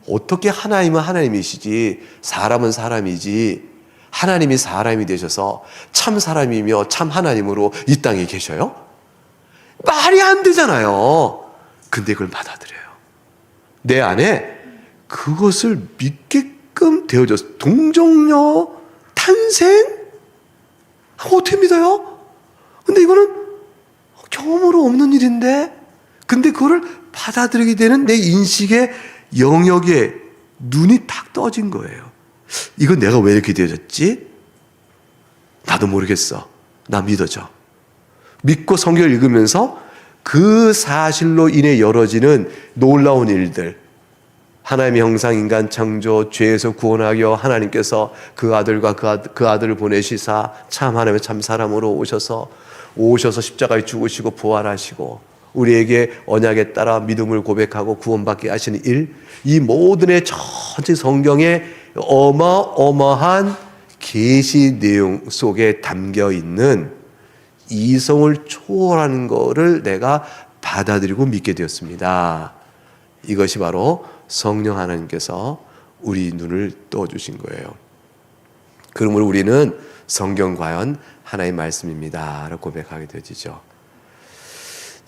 어떻게 하나님은 하나님이시지 사람은 사람이지 하나님이 사람이 되셔서 참 사람이며 참 하나님으로 이 땅에 계셔요? 말이 안 되잖아요. 근데 그걸 받아들여요. 내 안에 그것을 믿게끔 되어졌어. 동정녀 탄생? 어떻게 믿어요? 근데 이거는 경험으로 없는 일인데 근데 그거를 받아들이게 되는 내 인식의 영역에 눈이 탁 떠진 거예요. 이건 내가 왜 이렇게 되어졌지? 나도 모르겠어. 나 믿어져. 믿고 성경을 읽으면서 그 사실로 인해 열어지는 놀라운 일들, 하나님의 형상 인간 창조, 죄에서 구원하여 하나님께서 그 아들과 그 아들을 보내시사 참 하나님의 참 사람으로 오셔서 십자가에 죽으시고 부활하시고 우리에게 언약에 따라 믿음을 고백하고 구원받게 하시는 일, 이 모든의 전체 성경의 어마어마한 계시 내용 속에 담겨 있는 이성을 초월하는 것을 내가 받아들이고 믿게 되었습니다. 이것이 바로 성령 하나님께서 우리 눈을 떠주신 거예요. 그러므로 우리는 성경 과연 하나님의 말씀입니다 라고 고백하게 되어지죠.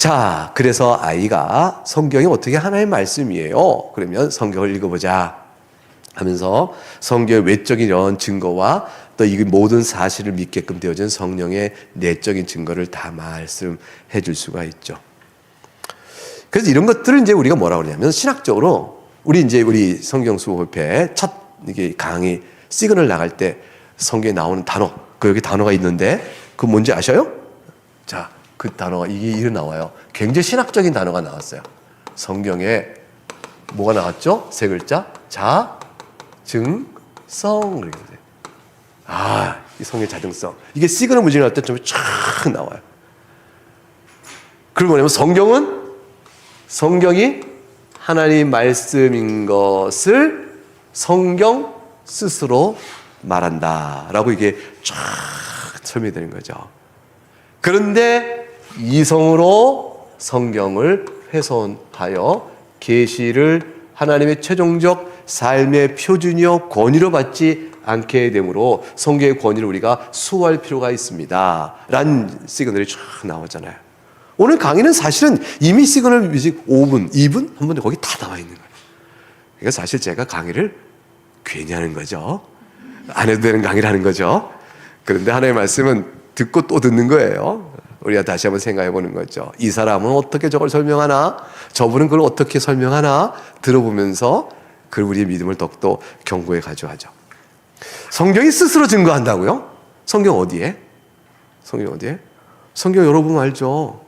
자, 그래서 아이가 성경이 어떻게 하나의 말씀이에요? 그러면 성경을 읽어보자 하면서 성경의 외적인 이런 증거와 또 이 모든 사실을 믿게끔 되어진 성령의 내적인 증거를 다 말씀해 줄 수가 있죠. 그래서 이런 것들을 이제 우리가 뭐라고 그러냐면 신학적으로 우리 성경 수업회 첫 이게 강의 시그널 나갈 때 성경에 나오는 단어, 그 여기 단어가 있는데 그 뭔지 아셔요? 자, 그 단어가 이게 나와요. 굉장히 신학적인 단어가 나왔어요. 성경에 뭐가 나왔죠? 세 글자. 자, 증, 성. 이렇게 돼요. 이 성경의 자증성. 이게 시그널 문제 나올 때 좀 쫙 나와요. 그리고 뭐냐면 성경이 하나님 말씀인 것을 성경 스스로 말한다라고 이게 쫙 설명이 되는 거죠. 그런데 이성으로 성경을 훼손하여 계시를 하나님의 최종적 삶의 표준이요 권위로 받지 않게 되므로 성경의 권위를 우리가 수호할 필요가 있습니다 라는 시그널이 쫙 나오잖아요. 오늘 강의는 사실은 이미 시그널 뮤직 5분, 2분, 한 번에 거기 다 나와 있는 거예요. 그러니까 사실 제가 강의를 괜히 하는 거죠. 안 해도 되는 강의를 하는 거죠. 그런데 하나님의 말씀은 듣고 또 듣는 거예요. 우리가 다시 한번 생각해 보는 거죠. 이 사람은 어떻게 저걸 설명하나? 저분은 그걸 어떻게 설명하나? 들어보면서 그 우리의 믿음을 더욱더 견고히 가져가죠. 성경이 스스로 증거한다고요? 성경 어디에? 성경 여러분 알죠?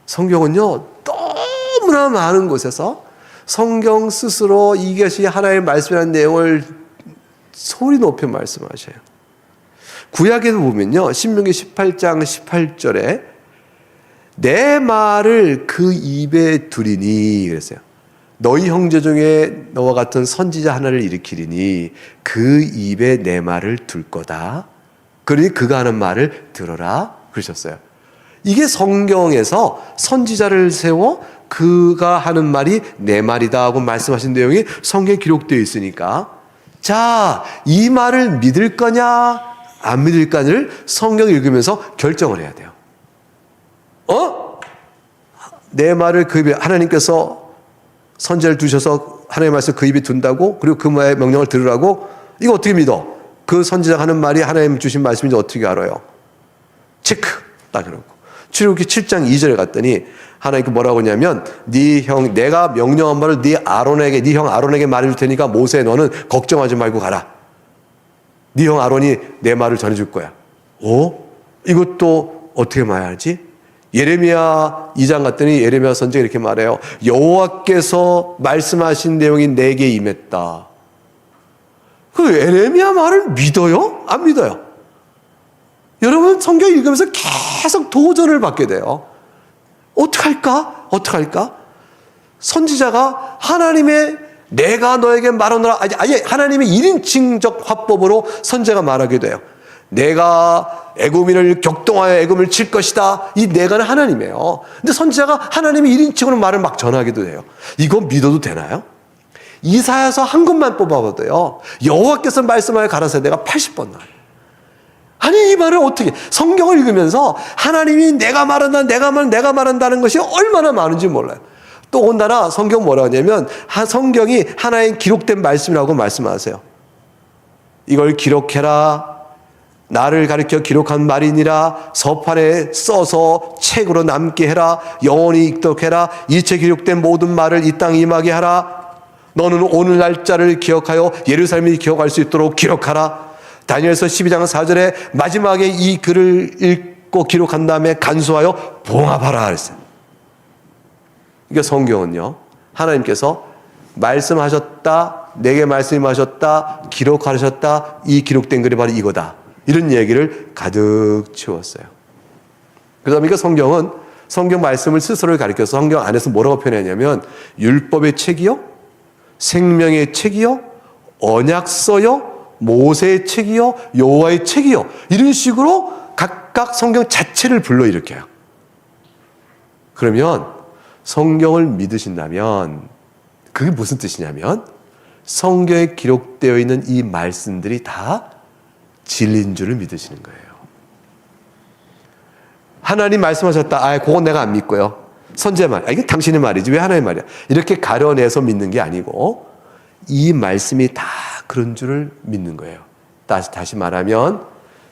성경은요 너무나 많은 곳에서 성경 스스로 이것이 하나님의 말씀이라는 내용을 소리 높여 말씀하셔요. 구약에도 보면요 신명기 18장 18절에 내 말을 그 입에 두리니 그랬어요. 너희 형제 중에 너와 같은 선지자 하나를 일으키리니 그 입에 내 말을 둘 거다. 그러니 그가 하는 말을 들어라 그러셨어요. 이게 성경에서 선지자를 세워 그가 하는 말이 내 말이다 하고 말씀하신 내용이 성경에 기록되어 있으니까 자, 이 말을 믿을 거냐 안 믿을까를 성경을 읽으면서 결정을 해야 돼요. 내 말을 그 입에 하나님께서 선지자를 두셔서 하나님의 말씀 그 입에 둔다고 그리고 그 말의 명령을 들으라고 이거 어떻게 믿어? 그 선지자가 하는 말이 하나님 주신 말씀인지 어떻게 알아요? 체크 딱 해놓고 출애굽기 7장 2절에 갔더니 하나님께 뭐라고 하냐면 내가 명령한 말을 네 형 아론에게 말해줄 테니까 모세 너는 걱정하지 말고 가라. 네 형 아론이 내 말을 전해줄 거야. 이것도 어떻게 말하지? 예레미야 2장 갔더니 예레미야 선지자가 이렇게 말해요. 여호와께서 말씀하신 내용이 내게 임했다. 그 예레미야 말을 믿어요? 안 믿어요? 여러분 성경 읽으면서 계속 도전을 받게 돼요. 어떡할까? 선지자가 하나님의 내가 너에게 말하노라 아예 하나님의 1인칭적 화법으로 선지자가 말하게 돼요. 내가 애굽인을 격동하여 애굽을 칠 것이다. 이 내가는 하나님이에요. 근데 선지자가 하나님의 1인칭으로 말을 막 전하기도 해요. 이거 믿어도 되나요? 이사야서 한 것만 뽑아봐도요. 여호와께서 말씀하여 가라사대 내가 80번 나와요. 아니 이 말을 어떻게 성경을 읽으면서 하나님이 내가 말한다는 것이 얼마나 많은지 몰라요. 또 온다나 성경 뭐라 하냐면 성경이 하나의 기록된 말씀이라고 말씀하세요. 이걸 기록해라. 나를 가리켜 기록한 말이니라. 서판에 써서 책으로 남게 해라. 영원히 읽도록 해라. 이 책 기록된 모든 말을 이 땅에 임하게 하라. 너는 오늘 날짜를 기억하여 예루살렘이 기억할 수 있도록 기록하라. 다니엘서 12장 4절에 마지막에 이 글을 읽고 기록한 다음에 간수하여 봉합하라 그랬어요. 그러니까 성경은요 하나님께서 말씀하셨다, 내게 말씀하셨다, 기록하셨다, 이 기록된 글이 바로 이거다. 이런 얘기를 가득 채웠어요. 그러다 보니까 성경은 성경 말씀을 스스로 가리켜서 성경 안에서 뭐라고 표현하냐면 율법의 책이요, 생명의 책이요, 언약서요, 모세의 책이요, 여호와의 책이요. 이런 식으로 각각 성경 자체를 불러일으켜요. 그러면 성경을 믿으신다면 그게 무슨 뜻이냐면 성경에 기록되어 있는 이 말씀들이 다 진리인 줄을 믿으시는 거예요. 하나님 말씀하셨다. 그건 내가 안 믿고요. 선지자 말, 이게 당신의 말이지 왜 하나의 말이야? 이렇게 가려내서 믿는 게 아니고 이 말씀이 다 그런 줄을 믿는 거예요. 다시 말하면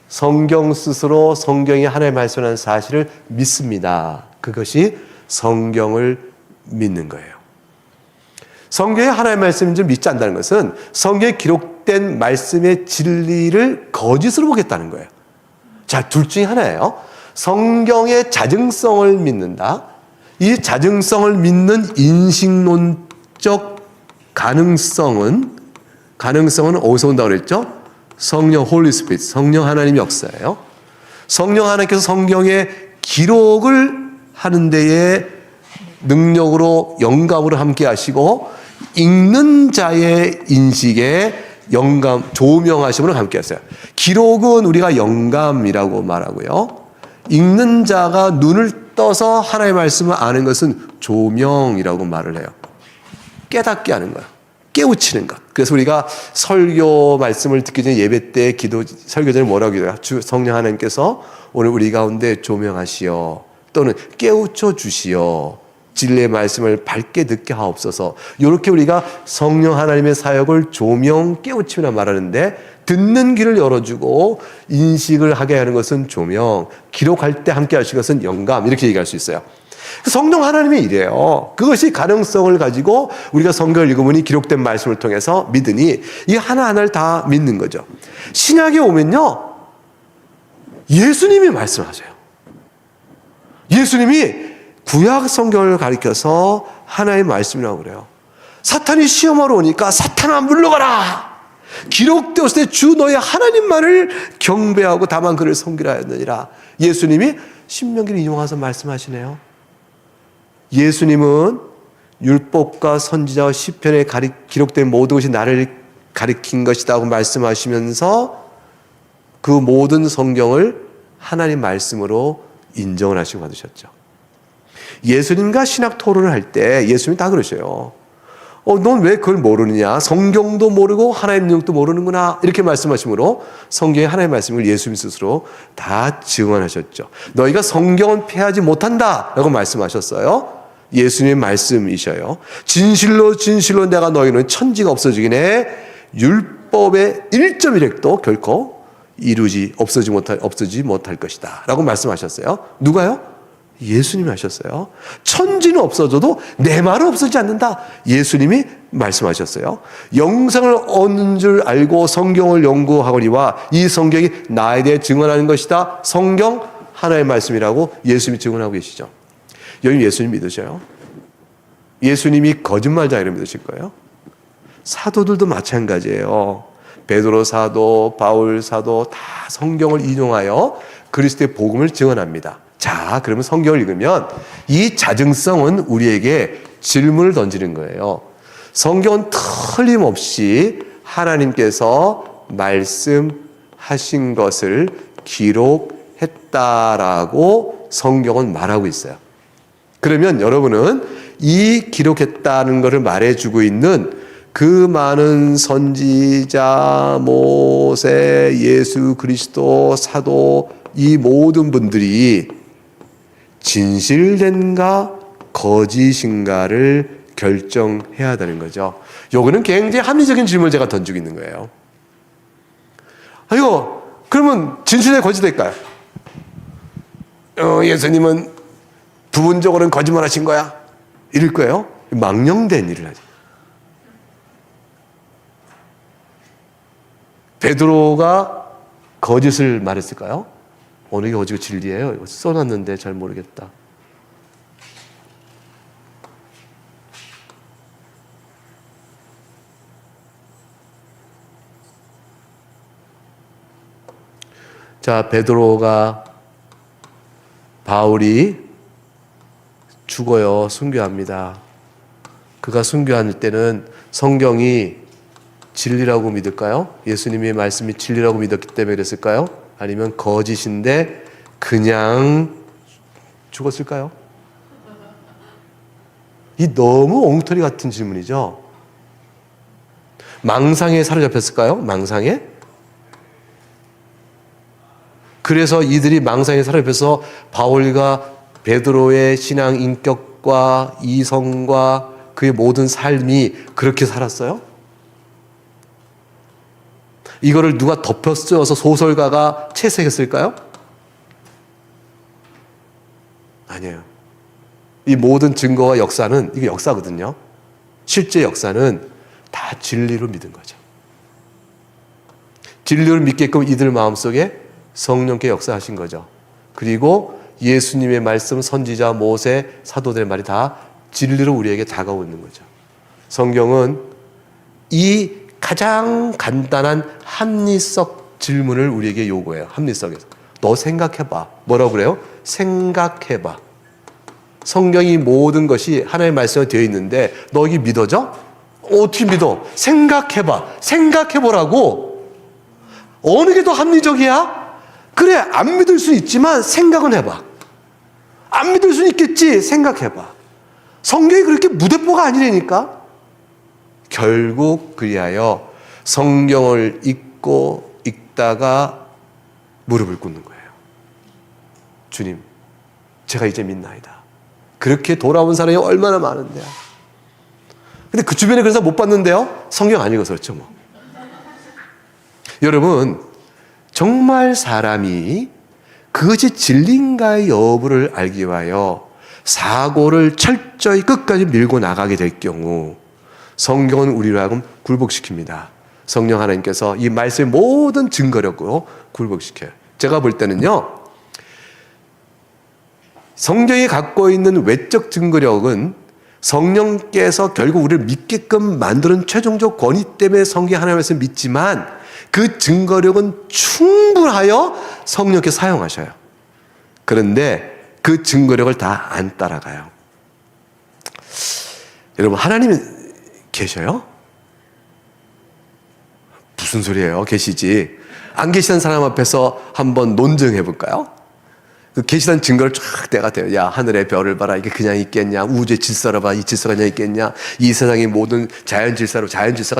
성경 스스로 성경이 하나의 말씀이라는 사실을 믿습니다. 그것이 성경을 믿는 거예요. 성경이 하나의 말씀인 줄 믿지 않는다는 것은 성경에 기록된 말씀의 진리를 거짓으로 보겠다는 거예요. 자, 둘 중에 하나예요. 성경의 자증성을 믿는다. 이 자증성을 믿는 인식론적 가능성은 어디서 온다고 그랬죠? 성령, 홀리 스피릿, 성령 하나님의 역사예요. 성령 하나님께서 성경의 기록을 하는 데에 능력으로 영감으로 함께 하시고 읽는 자의 인식에 영감, 조명하심으로 함께 하세요. 기록은 우리가 영감이라고 말하고요. 읽는 자가 눈을 떠서 하나님의 말씀을 아는 것은 조명이라고 말을 해요. 깨닫게 하는 거예요. 깨우치는 것. 그래서 우리가 설교 말씀을 듣기 전에 예배 때 설교 전에 뭐라고 해요? 주 성령 하나님께서 오늘 우리 가운데 조명하시어 또는 깨우쳐 주시어 진리의 말씀을 밝게 듣게 하옵소서. 이렇게 우리가 성령 하나님의 사역을 조명, 깨우침이라 말하는데 듣는 귀를 열어주고 인식을 하게 하는 것은 조명, 기록할 때 함께 하시는 것은 영감 이렇게 얘기할 수 있어요. 성령 하나님의 일이에요. 그것이 가능성을 가지고 우리가 성경을 읽으면 기록된 말씀을 통해서 믿으니 이 하나하나를 다 믿는 거죠. 신약에 오면요. 예수님이 말씀하세요. 예수님이 구약 성경을 가리켜서 하나의 말씀이라고 그래요. 사탄이 시험하러 오니까 사탄아 물러가라. 기록되었을 때 주 너의 하나님만을 경배하고 다만 그를 섬기라 하였느니라. 예수님이 신명기를 인용해서 말씀하시네요. 예수님은 율법과 선지자와 시편에 기록된 모든 것이 나를 가리킨 것이라고 말씀하시면서 그 모든 성경을 하나님 말씀으로 인정을 하시고 받으셨죠. 예수님과 신학 토론을 할 때 예수님이 다 그러셔요. 넌 왜 그걸 모르느냐? 성경도 모르고 하나님 능력도 모르는구나. 이렇게 말씀하시므로 성경의 하나님의 말씀을 예수님 스스로 다 증언하셨죠. 너희가 성경은 폐하지 못한다 라고 말씀하셨어요. 예수님의 말씀이셔요. 진실로 진실로 내가 너희는 천지가 없어지긴 해 율법의 1.1획도 결코 없어지지 못할 것이다 라고 말씀하셨어요. 누가요? 예수님이 하셨어요. 천지는 없어져도 내 말은 없어지지 않는다. 예수님이 말씀하셨어요. 영생을 얻는 줄 알고 성경을 연구하거니와 이 성경이 나에 대해 증언하는 것이다. 성경 하나의 말씀이라고 예수님이 증언하고 계시죠. 여러분 예수님 믿으셔요? 예수님이 거짓말자를 믿으실 거예요? 사도들도 마찬가지예요. 베드로 사도, 바울 사도 다 성경을 인용하여 그리스도의 복음을 증언합니다. 자, 그러면 성경을 읽으면 이 자증성은 우리에게 질문을 던지는 거예요. 성경은 틀림없이 하나님께서 말씀하신 것을 기록했다라고 성경은 말하고 있어요. 그러면 여러분은 이 기록했다는 것을 말해주고 있는 그 많은 선지자, 모세, 예수 그리스도, 사도 이 모든 분들이 진실된가 거짓인가를 결정해야 되는 거죠. 요거는 굉장히 합리적인 질문을 제가 던지고 있는 거예요. 아이고, 그러면 진실된 거짓일까요? 예수님은 부분적으로는 거짓말하신 거야? 이럴 거예요? 망령된 일을 하죠. 베드로가 거짓을 말했을까요? 어느 게 거짓이고 진리예요? 이거 써놨는데 잘 모르겠다. 자, 베드로가 바울이 죽어요. 순교합니다. 그가 순교할 때는 성경이 진리라고 믿을까요? 예수님의 말씀이 진리라고 믿었기 때문에 그랬을까요? 아니면 거짓인데 그냥 죽었을까요? 이 너무 엉터리 같은 질문이죠. 망상에 사로잡혔을까요? 망상에? 그래서 이들이 망상에 사로잡혀서 바울과 베드로의 신앙 인격 성격과 이성과 그의 모든 삶이 그렇게 살았어요? 이거를 누가 덮어쓰어서 소설가가 채색했을까요? 아니에요. 이 모든 증거와 역사는, 이게 역사거든요. 실제 역사는 다 진리로 믿은 거죠. 진리를 믿게끔 이들 마음속에 성령께 역사하신 거죠. 그리고 예수님의 말씀, 선지자, 모세, 사도들의 말이 다 진리로 우리에게 다가오는 거죠. 성경은 이 가장 간단한 합리적 질문을 우리에게 요구해요. 합리성에서. 너 생각해봐. 뭐라고 그래요? 생각해봐. 성경이 모든 것이 하나님의 말씀으로 되어 있는데 너 이게 믿어져? 어떻게 믿어? 생각해봐. 생각해보라고. 어느 게 더 합리적이야? 그래, 안 믿을 수 있지만 생각은 해봐. 안 믿을 수 있겠지? 생각해봐. 성경이 그렇게 무대뽀가 아니라니까. 결국 그리하여 성경을 읽다가 무릎을 꿇는 거예요. 주님, 제가 이제 믿나이다. 그렇게 돌아온 사람이 얼마나 많은데요. 근데 그 주변에 그런 사람 못 봤는데요. 성경 안 읽어서 그렇죠 뭐. 여러분, 정말 사람이 그것이 진리인가의 여부를 알기 위하여 사고를 철저히 끝까지 밀고 나가게 될 경우 성경은 우리로 하여금 굴복시킵니다. 성령 하나님께서 이 말씀의 모든 증거력으로 굴복시켜요. 제가 볼 때는요, 성경이 갖고 있는 외적 증거력은 성령께서 결국 우리를 믿게끔 만드는 최종적 권위 때문에 성경 하나님의 말씀을 믿지만 그 증거력은 충분하여 성령께 사용하셔요. 그런데 그 증거력을 다 안 따라가요. 여러분, 하나님이 계셔요? 무슨 소리예요? 계시지. 안 계시는 사람 앞에서 한번 논증해 볼까요? 그 계시다는 증거를 쫙 대가 돼요. 야, 하늘의 별을 봐라. 이게 그냥 있겠냐? 우주의 질서를 봐. 이 질서가 그냥 있겠냐? 이 세상의 모든 자연 질서가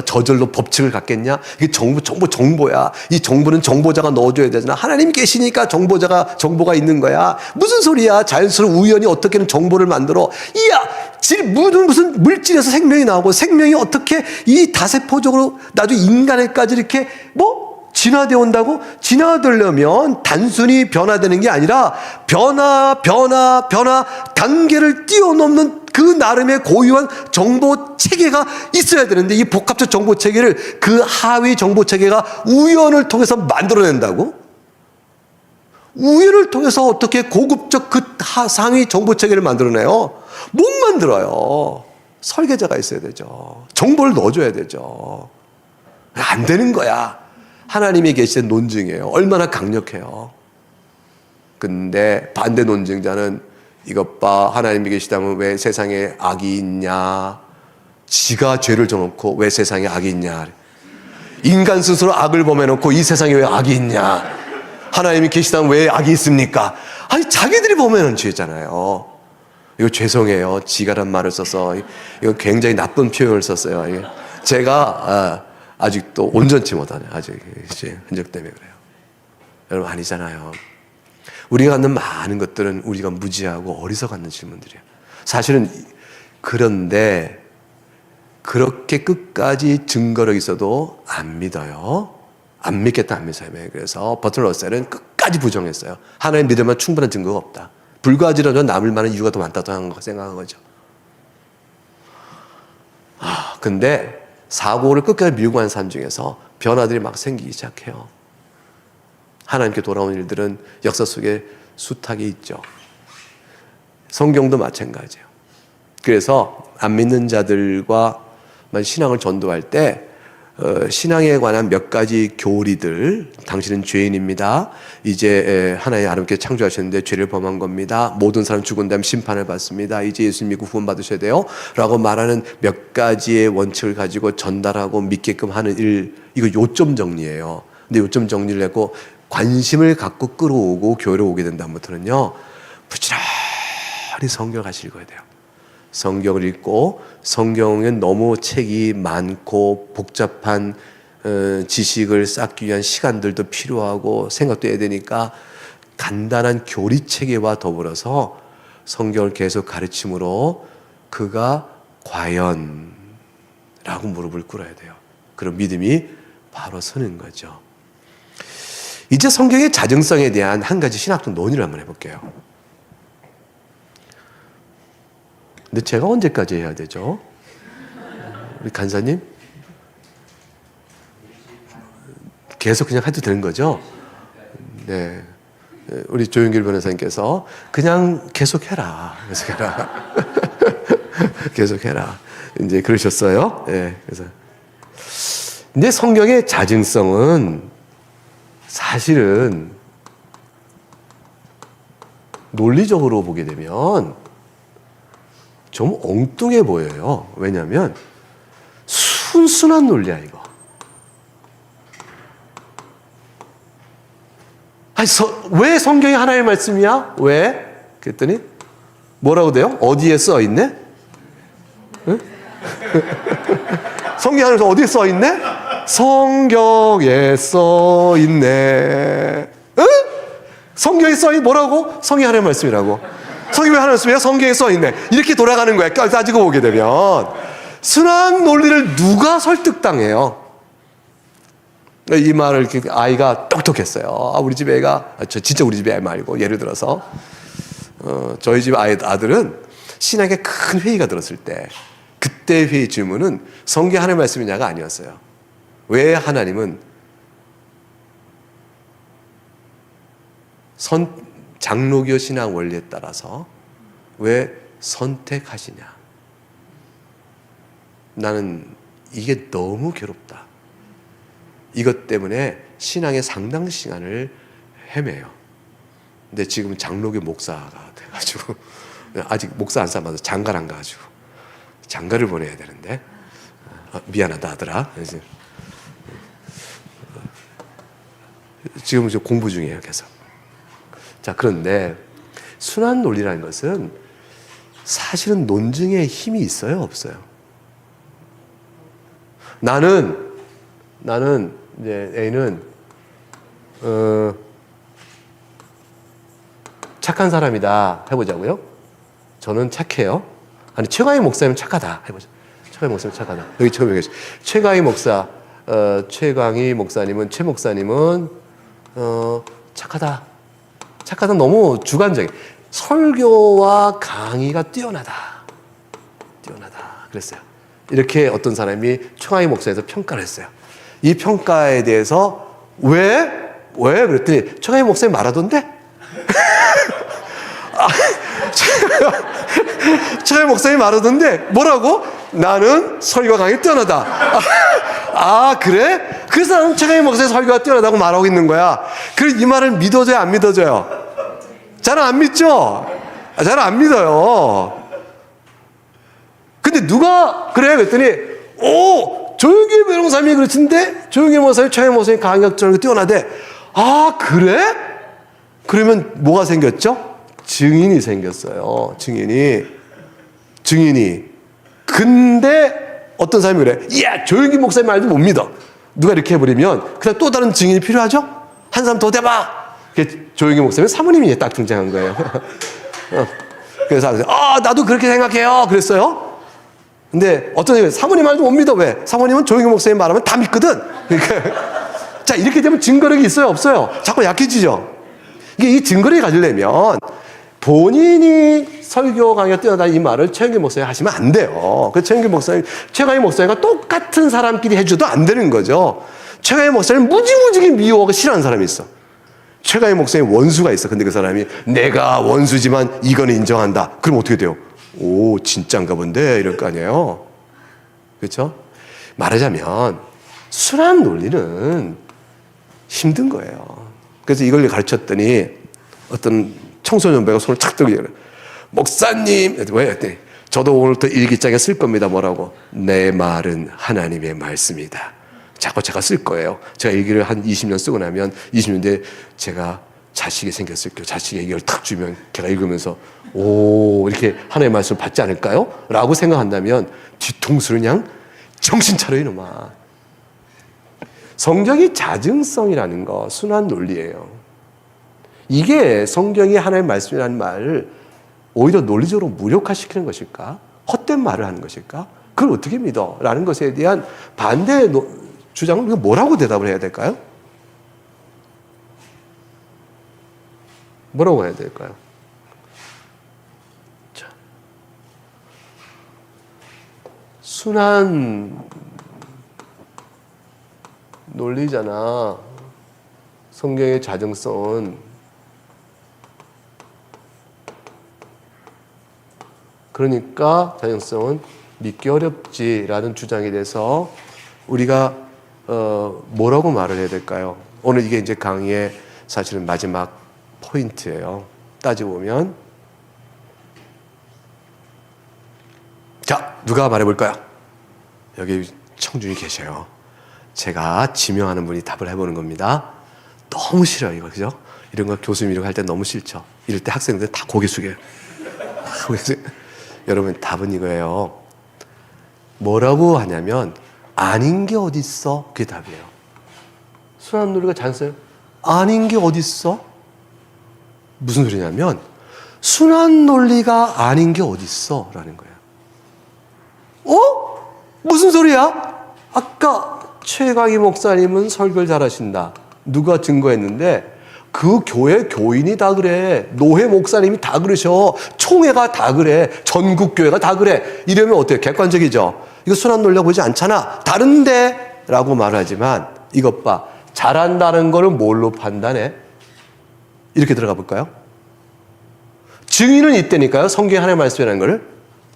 저절로 법칙을 갖겠냐? 이게 정보야. 이 정보는 정보자가 넣어줘야 되잖아. 하나님이 계시니까 정보가 있는 거야. 무슨 소리야? 자연스러운 우연히 어떻게는 정보를 만들어? 이야, 무슨 물질에서 생명이 나오고 생명이 어떻게 이 다세포적으로 나중에 인간에까지 이렇게 진화되어 온다고? 진화되려면 단순히 변화되는 게 아니라 변화 단계를 뛰어넘는 그 나름의 고유한 정보 체계가 있어야 되는데 이 복합적 정보 체계를 그 하위 정보 체계가 우연을 통해서 만들어낸다고? 우연을 통해서 어떻게 고급적 그 상위 정보 체계를 만들어내요? 못 만들어요. 설계자가 있어야 되죠. 정보를 넣어줘야 되죠. 안 되는 거야. 하나님이 계신 논증이에요. 얼마나 강력해요. 근데 반대 논증자는 이것 봐, 하나님이 계시다면 왜 세상에 악이 있냐? 지가 죄를 져놓고 왜 세상에 악이 있냐? 인간 스스로 악을 범해놓고 이 세상에 왜 악이 있냐? 하나님이 계시다면 왜 악이 있습니까? 아니, 자기들이 범해놓은 죄잖아요. 이거 죄송해요. 지가란 말을 써서 이거 굉장히 나쁜 표현을 썼어요. 제가 아직도 온전치 못하네. 아직 이제 흔적 때문에 그래요. 여러분, 아니잖아요. 우리가 갖는 많은 것들은 우리가 무지하고 어리석어 갖는 질문들이에요. 사실은 그런데 그렇게 끝까지 증거력 있어도 안 믿어요. 안 믿겠다, 안 믿어요. 그래서 버튼 러셀은 끝까지 부정했어요. 하나님 믿으면 충분한 증거가 없다. 불가지라도 남을 만한 이유가 더 많다고 생각한 거죠. 근데 사고를 끝까지 밀고 가는 삶 중에서 변화들이 막 생기기 시작해요. 하나님께 돌아온 일들은 역사 속에 숱하게 있죠. 성경도 마찬가지예요. 그래서 안 믿는 자들과 신앙을 전도할 때 신앙에 관한 몇 가지 교리들, 당신은 죄인입니다. 이제 하나님 아름답게 창조하셨는데 죄를 범한 겁니다. 모든 사람 죽은 다음 심판을 받습니다. 이제 예수 믿고 구원 받으셔야 돼요. 라고 말하는 몇 가지의 원칙을 가지고 전달하고 믿게끔 하는 일, 이거 요점 정리예요. 근데 요점 정리를 하고 관심을 갖고 끌어오고 교회를 오게 된다부터는요, 부지런히 성경을 같이 읽어야 돼요. 성경을 읽고, 성경엔 너무 책이 많고 복잡한 지식을 쌓기 위한 시간들도 필요하고 생각도 해야 되니까 간단한 교리 체계와 더불어서 성경을 계속 가르침으로 그가 과연? 라고 무릎을 꿇어야 돼요. 그럼 믿음이 바로 서는 거죠. 이제 성경의 자증성에 대한 한 가지 신학적 논의를 한번 해볼게요. 근데 제가 언제까지 해야 되죠? 우리 간사님? 계속 그냥 해도 되는 거죠? 네. 우리 조윤길 변호사님께서 그냥 계속해라. 계속해라. 계속해라. 이제 그러셨어요. 네. 그래서. 근데 성경의 자증성은 사실은 논리적으로 보게 되면 좀 엉뚱해 보여요. 왜냐하면 순수한 논리야, 이거. 아니, 왜 성경이 하나의 말씀이야? 왜? 그랬더니 뭐라고 돼요? 어디에 써 있네? 응? 성경 안에서 어디에 써 있네? 성경에 써 있네. 응? 성경에 써 있 뭐라고? 성경이 하나의 말씀이라고. 성경이 하나의 말씀이야? 성경에 써 있네. 이렇게 돌아가는 거야. 따지고 보게 되면 순한 논리를 누가 설득당해요? 이 말을 아이가 똑똑했어요. 우리 집 애가, 진짜 우리 집 애 말고, 예를 들어서, 저희 집 아들은 신학의 큰 회의가 들었을 때, 그때 회의 질문은 성경 하나님의 말씀이냐가 아니었어요. 왜 하나님은 장로교 신앙 원리에 따라서 왜 선택하시냐? 나는 이게 너무 괴롭다. 이것 때문에 신앙의 상당 시간을 헤매요. 근데 지금 장로교 목사가 돼가지고 아직 목사 안 삼아서 장가를 안 가가지고 장가를 보내야 되는데 미안하다 하더라. 지금 공부 중이에요, 계속. 자, 그런데 순환 논리라는 것은 사실은 논증에 힘이 있어요, 없어요? 나는 이제 A는 착한 사람이다 해보자고요. 저는 착해요. 아니, 최강희 목사님은 착하다 해보자. 최강희 목사님 착하다. 여기 처음에 계시. 최강희 목사, 최강희 목사님은 최 목사님은 착하다. 착하다 너무 주관적인. 설교와 강의가 뛰어나다. 그랬어요. 이렇게 어떤 사람이 최강희 목사에서 평가를 했어요. 이 평가에 대해서 왜? 그랬더니 최강희 목사님 말하던데? 최강희 목사님 말하던데 뭐라고? 나는 설교가 강의 뛰어나다. 그래? 그래서 나는 최강희 목사의 설교가 뛰어나다고 말하고 있는 거야. 그럼 이 말을 믿어줘요, 안 믿어줘요? 저는 안 믿죠? 저는 안 믿어요. 근데 누가 그래? 그랬더니 조용길 변호사님이 그러신데 조용길 목사님, 최강희 목사님 강의가 뛰어나대. 그래? 그러면 뭐가 생겼죠? 증인이 생겼어요. 증인이. 근데 어떤 사람이 그래. 조용길 목사님 말도 못 믿어. 누가 이렇게 해버리면 그냥 또 다른 증인이 필요하죠? 한 사람 더 대봐. 조용길 목사님 사모님이 딱 등장한 거예요. 그래서 나도 그렇게 생각해요. 그랬어요. 근데 어떤 사람이 사모님 말도 못 믿어. 왜? 사모님은 조용길 목사님 말하면 다 믿거든. 그러니까 자, 이렇게 되면 증거력이 있어요, 없어요? 자꾸 약해지죠. 이 증거력이 가지려면 본인이 설교 강의가 뛰어나다 이 말을 최강희 목사님 하시면 안 돼요. 그래서 최강희 목사님과 똑같은 사람끼리 해줘도 안 되는 거죠. 최강희 목사님 무지무지게 미워하고 싫어하는 사람이 있어. 최강희 목사님 원수가 있어. 근데 그 사람이 내가 원수지만 이건 인정한다. 그럼 어떻게 돼요? 진짠가 본데 이럴 거 아니에요. 그렇죠? 말하자면 순한 논리는 힘든 거예요. 그래서 이걸 가르쳤더니 어떤 청소년배가 손을 착 들고 그래. 목사님, 왜? 했더니 저도 오늘부터 일기장에 쓸 겁니다. 뭐라고? 내 말은 하나님의 말씀이다. 자꾸 제가 쓸 거예요. 제가 일기를 한 20년 쓰고 나면 20년 뒤에 제가 자식이 생겼을 거예요. 자식이 얘기를 탁 주면 걔가 읽으면서 이렇게 하나님의 말씀을 받지 않을까요? 라고 생각한다면 뒤통수를 그냥 정신 차려 이놈아. 성경이 자증성이라는 거 순한 논리예요. 이게 성경이 하나님의 말씀이라는 말을 오히려 논리적으로 무력화시키는 것일까? 헛된 말을 하는 것일까? 그걸 어떻게 믿어? 라는 것에 대한 반대의 주장을 우리가 뭐라고 대답을 해야 될까요? 뭐라고 해야 될까요? 자, 순한 논리잖아. 성경의 자정성은. 그러니까 자정성은 믿기 어렵지라는 주장에 대해서 우리가 뭐라고 말을 해야 될까요? 오늘 이게 이제 강의의 사실은 마지막 포인트예요. 따지고 보면. 자, 누가 말해볼까요? 여기 청중이 계셔요. 제가 지명하는 분이 답을 해보는 겁니다. 너무 싫어요, 이거, 그죠? 이런 거 교수님 이런 거 할 때 너무 싫죠? 이럴 때 학생들 다 고개 숙여요. 여러분, 답은 이거예요. 뭐라고 하냐면, 아닌 게 어딨어? 그게 답이에요. 순한 논리가 잔써요? 아닌 게 어딨어? 무슨 소리냐면, 순한 논리가 아닌 게 어딨어? 라는 거예요. 무슨 소리야? 아까 최강희 목사님은 설교를 잘하신다. 누가 증거했는데, 그 교회 교인이 다 그래. 노회 목사님이 다 그러셔. 총회가 다 그래. 전국 교회가 다 그래. 이러면 어때요? 객관적이죠. 이거 순한 논리가 보이지 않잖아. 다른데? 라고 말하지만 이것 봐. 잘한다는 거를 뭘로 판단해? 이렇게 들어가 볼까요? 증인은 있다니까요. 성경에 하나님의 말씀이라는 거를.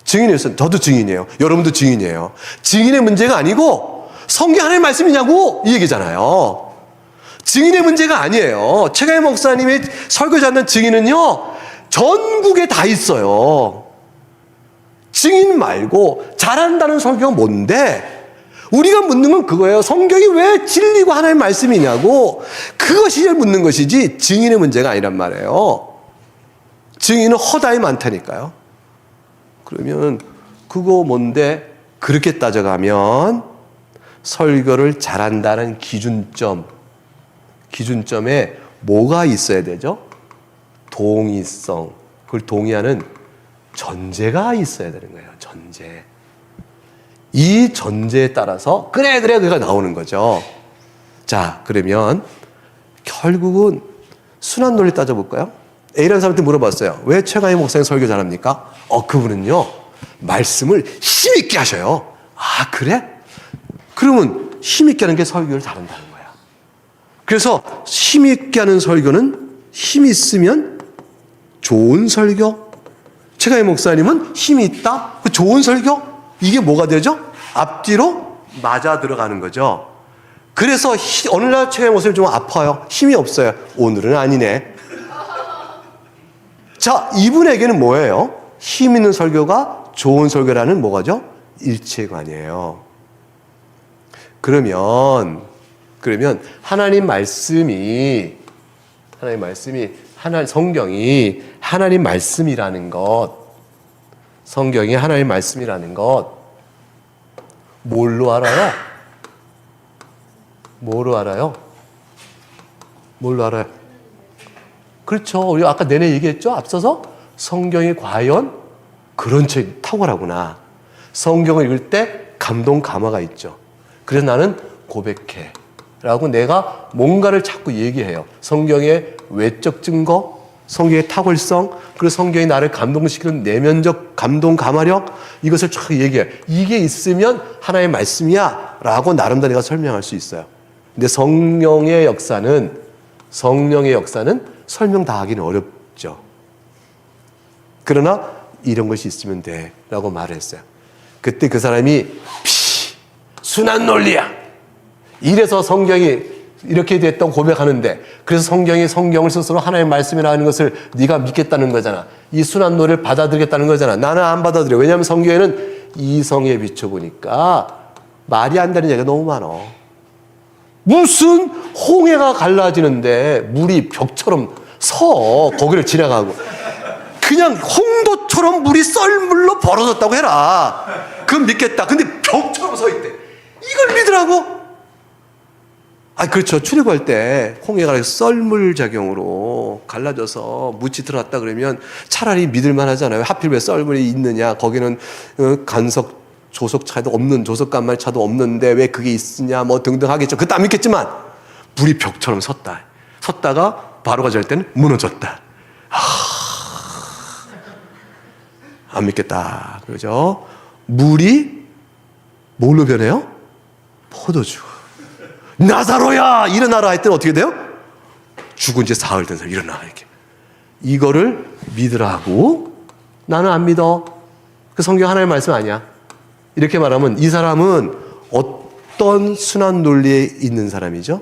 증인이 있어요. 저도 증인이에요. 여러분도 증인이에요. 증인의 문제가 아니고 성경에 하나님의 말씀이냐고 이 얘기잖아요. 증인의 문제가 아니에요. 최강희 목사님이 설교 잘하는 증인은요, 전국에 다 있어요. 증인 말고 잘한다는 설교가 뭔데? 우리가 묻는 건 그거예요. 성경이 왜 진리고 하나님의 말씀이냐고. 그것이 묻는 것이지 증인의 문제가 아니란 말이에요. 증인은 허다히 많다니까요. 그러면 그거 뭔데? 그렇게 따져가면 설교를 잘한다는 기준점에 뭐가 있어야 되죠? 동의성. 그걸 동의하는 전제가 있어야 되는 거예요. 전제. 이 전제에 따라서 그래 그가 나오는 거죠. 자, 그러면 결국은 순한 논리 따져볼까요? A라는 사람한테 물어봤어요. 왜 최강희 목사님 설교 잘합니까? 그분은요, 말씀을 힘있게 하셔요. 아, 그래? 그러면 힘있게 하는 게 설교를 잘한다는 거야. 그래서 힘있게 하는 설교는 힘이 있으면 좋은 설교. 최강희 목사님은 힘이 있다? 좋은 설교? 이게 뭐가 되죠? 앞뒤로 맞아 들어가는 거죠. 그래서 어느 날 최강희 목사님 좀 아파요. 힘이 없어요. 오늘은 아니네. 자, 이분에게는 뭐예요? 힘 있는 설교가 좋은 설교라는 뭐가죠? 일체관이에요. 그러면 하나님 말씀이 성경이 하나님 말씀이라는 것, 성경이 하나님 말씀이라는 것 뭘로 알아요? 뭐로 알아요? 뭘로 알아요? 그렇죠. 우리 아까 내내 얘기했죠? 앞서서 성경이 과연 그런 책 탁월하구나. 성경을 읽을 때 감동 감화가 있죠. 그래서 나는 고백해 라고 내가 뭔가를 자꾸 얘기해요. 성경의 외적 증거, 성경의 탁월성, 그리고 성경이 나를 감동시키는 내면적 감동 감화력, 이것을 쫙 얘기해요. 이게 있으면 하나님의 말씀이야 라고 나름대로 내가 설명할 수 있어요. 근데 성령의 역사는 설명 다 하기는 어렵죠. 그러나 이런 것이 있으면 돼 라고 말을 했어요. 그때 그 사람이 순한 논리야. 이래서 성경이 이렇게 됐다고 고백하는데, 그래서 성경을 스스로 하나님의 말씀이라는 것을 네가 믿겠다는 거잖아. 이 순한 논리를 받아들이겠다는 거잖아. 나는 안 받아들여. 왜냐하면 성경에는 이성에 비춰보니까 말이 안 되는 얘기가 너무 많아. 무슨 홍해가 갈라지는데 물이 벽처럼 거기를 지나가고, 그냥 홍도처럼 물이 썰물로 벌어졌다고 해라. 그건 믿겠다. 근데 벽처럼 서 있대. 이걸 믿으라고? 그렇죠. 출애굽할 때 홍해가 썰물 작용으로 갈라져서 묻이 들어갔다 그러면 차라리 믿을만 하잖아요. 하필 왜 썰물이 있느냐. 거기는 간석 조석 차도 없는, 조석 간말 차도 없는데 왜 그게 있으냐 뭐 등등 하겠죠. 그것도 안 믿겠지만 물이 벽처럼 섰다가 바로가 잘 때는 무너졌다. 안 믿겠다. 그죠? 물이 뭘로 변해요? 포도주. 나사로야 일어나라 했더니 어떻게 돼요? 죽은 지 사흘 된 사람 일어나 이렇게. 이거를 믿으라고? 나는 안 믿어. 그 성경 하나의 말씀 아니야. 이렇게 말하면 이 사람은 어떤 순환 논리에 있는 사람이죠?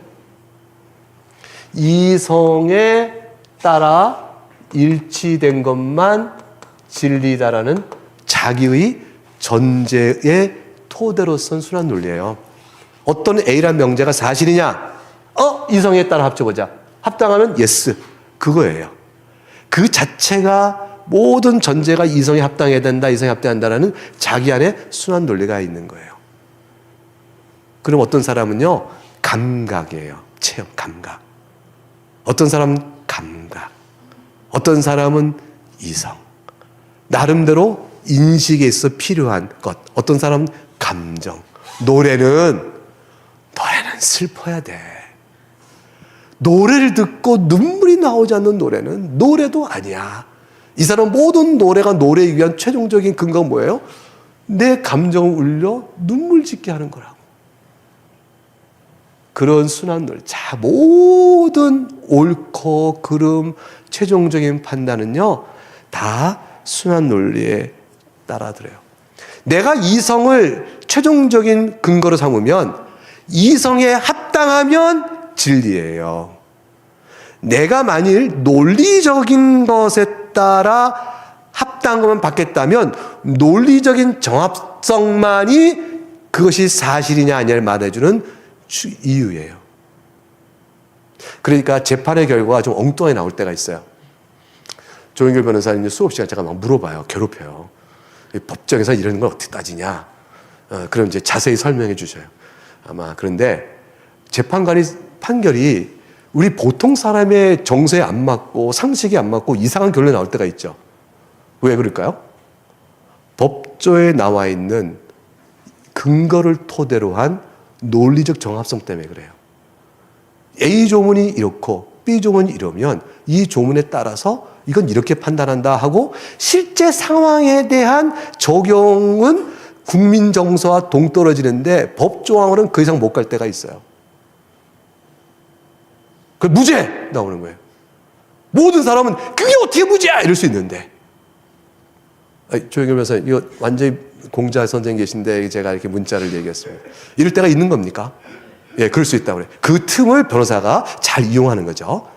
이성에 따라 일치된 것만 진리다라는 자기의 전제의 토대로 쓴 순환 논리예요. 어떤 A란 명제가 사실이냐? 이성에 따라 합쳐보자. 합당하면 yes. 그거예요. 그 자체가 모든 전제가 이성에 합당해야 된다, 이성에 합당한다라는 자기 안에 순환 논리가 있는 거예요. 그럼 어떤 사람은요, 감각이에요. 체험, 감각. 어떤 사람은 감각. 어떤 사람은 이성. 나름대로 인식에 있어 필요한 것. 어떤 사람은 감정. 노래는 슬퍼야 돼. 노래를 듣고 눈물이 나오지 않는 노래는 노래도 아니야. 이 사람 모든 노래가 노래에 위한 최종적인 근거가 뭐예요? 내 감정을 울려 눈물 짓게 하는 거라고. 그런 순환 논리. 자, 모든 옳고 그름 최종적인 판단은요, 다 순환 논리에 따라들어요. 내가 이성을 최종적인 근거로 삼으면 이성에 합당하면 진리예요. 내가 만일 논리적인 것에 따라 합당한 것만 받겠다면 논리적인 정합성만이 그것이 사실이냐 아니냐를 말해주는 이유예요. 그러니까 재판의 결과가 좀 엉뚱하게 나올 때가 있어요. 조영길 변호사님 수업 시간 제가 막 물어봐요. 괴롭혀요. 법정에서 이런 걸 어떻게 따지냐. 그럼 이제 자세히 설명해 주셔요. 아마 그런데 재판관이 판결이 우리 보통 사람의 정서에 안 맞고 상식에 안 맞고 이상한 결론이 나올 때가 있죠. 왜 그럴까요? 법조에 나와 있는 근거를 토대로 한 논리적 정합성 때문에 그래요. A 조문이 이렇고 B 조문이 이러면 이 조문에 따라서 이건 이렇게 판단한다 하고 실제 상황에 대한 적용은 국민 정서와 동떨어지는데 법조항으로는 그 이상 못 갈 때가 있어요. 그 무죄 나오는 거예요. 모든 사람은 그게 어떻게 무죄야 이럴 수 있는데. 조영길 변호사 이거 완전히 공자 선생님 계신데 제가 이렇게 문자를 얘기했습니다. 이럴 때가 있는 겁니까? 예, 그럴 수 있다고 그래요. 그 틈을 변호사가 잘 이용하는 거죠.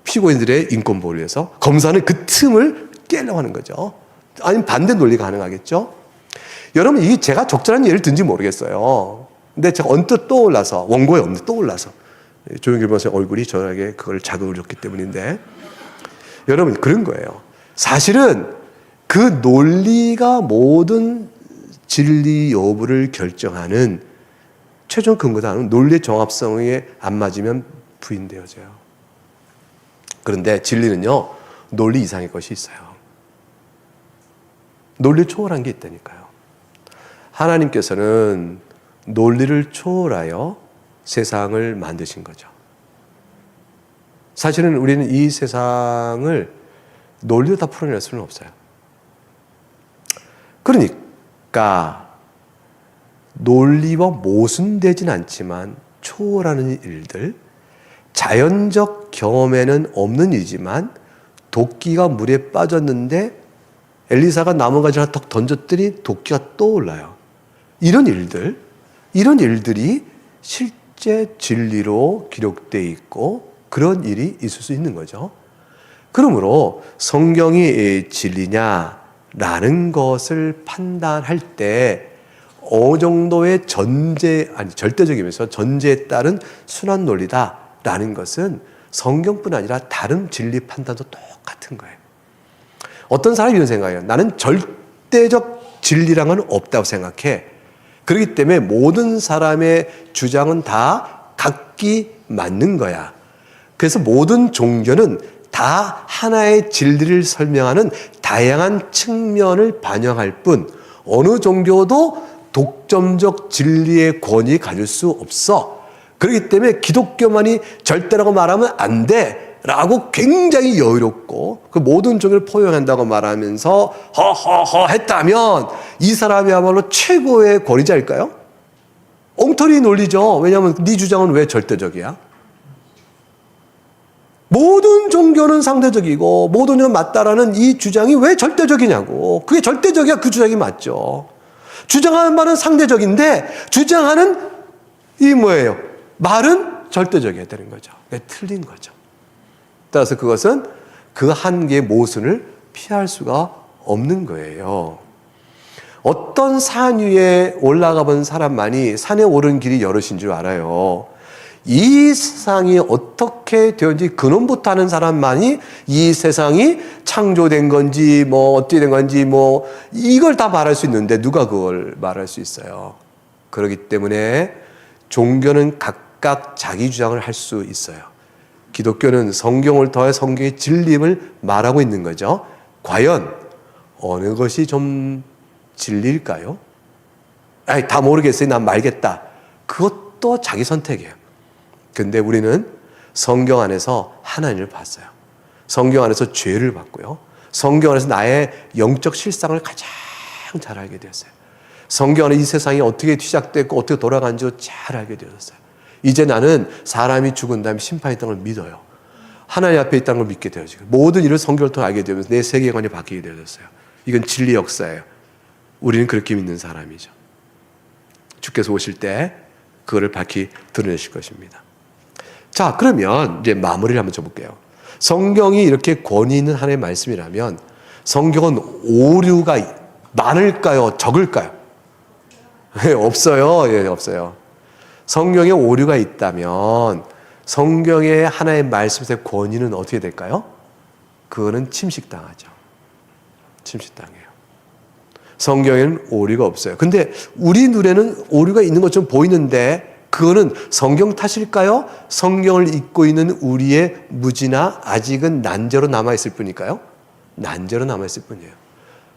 피고인들의 인권 보호를 위해서 검사는 그 틈을 깨려고 하는 거죠. 아니면 반대 논리가 가능하겠죠. 여러분, 이게 제가 적절한 예를 든지 모르겠어요. 근데 제가 언뜻 떠올라서, 원고에 언뜻 떠올라서, 조영길 변호사의 얼굴이 저에게 그걸 자극을 줬기 때문인데, 여러분, 그런 거예요. 사실은 그 논리가 모든 진리 여부를 결정하는 최종 근거다는 논리의 정합성에 안 맞으면 부인되어져요. 그런데 진리는요, 논리 이상의 것이 있어요. 논리를 초월한 게 있다니까요. 하나님께서는 논리를 초월하여 세상을 만드신 거죠. 사실은 우리는 이 세상을 논리로 다 풀어낼 수는 없어요. 그러니까 논리와 모순되진 않지만 초월하는 일들, 자연적 경험에는 없는 일이지만 도끼가 물에 빠졌는데 엘리사가 나무가지 하나 턱 던졌더니 도끼가 떠올라요. 이런 일들이 실제 진리로 기록되어 있고 그런 일이 있을 수 있는 거죠. 그러므로 성경이 진리냐라는 것을 판단할 때 어느 정도의 절대적이면서 전제에 따른 순환 논리다라는 것은 성경뿐 아니라 다른 진리 판단도 똑같은 거예요. 어떤 사람이 이런 생각해요. 나는 절대적 진리랑은 없다고 생각해. 그렇기 때문에 모든 사람의 주장은 다 각기 맞는 거야. 그래서 모든 종교는 다 하나의 진리를 설명하는 다양한 측면을 반영할 뿐 어느 종교도 독점적 진리의 권위 가질 수 없어. 그렇기 때문에 기독교만이 절대라고 말하면 안 돼 라고 굉장히 여유롭고 그 모든 종교를 포용한다고 말하면서 허허허 했다면 이 사람이야말로 최고의 권위자일까요? 엉터리 논리죠. 왜냐하면 네 주장은 왜 절대적이야? 모든 종교는 상대적이고 모든 종교는 맞다라는 이 주장이 왜 절대적이냐고. 그게 절대적이야 그 주장이 맞죠. 주장하는 말은 상대적인데 주장하는 이 뭐예요? 말은 절대적이어야 되는 거죠. 틀린 거죠. 따라서 그것은 그 한계의 모순을 피할 수가 없는 거예요. 어떤 산 위에 올라가 본 사람만이 산에 오른 길이 여럿인 줄 알아요. 이 세상이 어떻게 되었는지 근원부터 아는 사람만이 이 세상이 창조된 건지 뭐 어떻게 된 건지 뭐 이걸 다 말할 수 있는데 누가 그걸 말할 수 있어요. 그렇기 때문에 종교는 각각 자기 주장을 할 수 있어요. 기독교는 성경을 더해 성경의 진리임을 말하고 있는 거죠. 과연 어느 것이 좀 진리일까요? 아니, 다 모르겠어요. 난 말겠다. 그것도 자기 선택이에요. 근데 우리는 성경 안에서 하나님을 봤어요. 성경 안에서 죄를 봤고요. 성경 안에서 나의 영적 실상을 가장 잘 알게 되었어요. 성경 안에 이 세상이 어떻게 시작됐고 어떻게 돌아간지 잘 알게 되었어요. 이제 나는 사람이 죽은 다음에 심판이 있다는 걸 믿어요. 하나님 앞에 있다는 걸 믿게 되어지고 모든 일을 성경을 통해 알게 되면서 내 세계관이 바뀌게 되었어요. 이건 진리 역사예요. 우리는 그렇게 믿는 사람이죠. 주께서 오실 때 그거를 밝히 드러내실 것입니다. 자, 그러면 이제 마무리를 한번 줘볼게요. 성경이 이렇게 권위 있는 하나님의 말씀이라면 성경은 오류가 많을까요? 적을까요? 없어요. 예, 없어요. 성경에 오류가 있다면 성경의 하나의 말씀의 권위는 어떻게 될까요? 그거는 침식당하죠. 침식당해요. 성경에는 오류가 없어요. 근데 우리 눈에는 오류가 있는 것처럼 보이는데 그거는 성경 탓일까요? 성경을 읽고 있는 우리의 무지나 아직은 난제로 남아있을 뿐일까요? 난제로 남아있을 뿐이에요.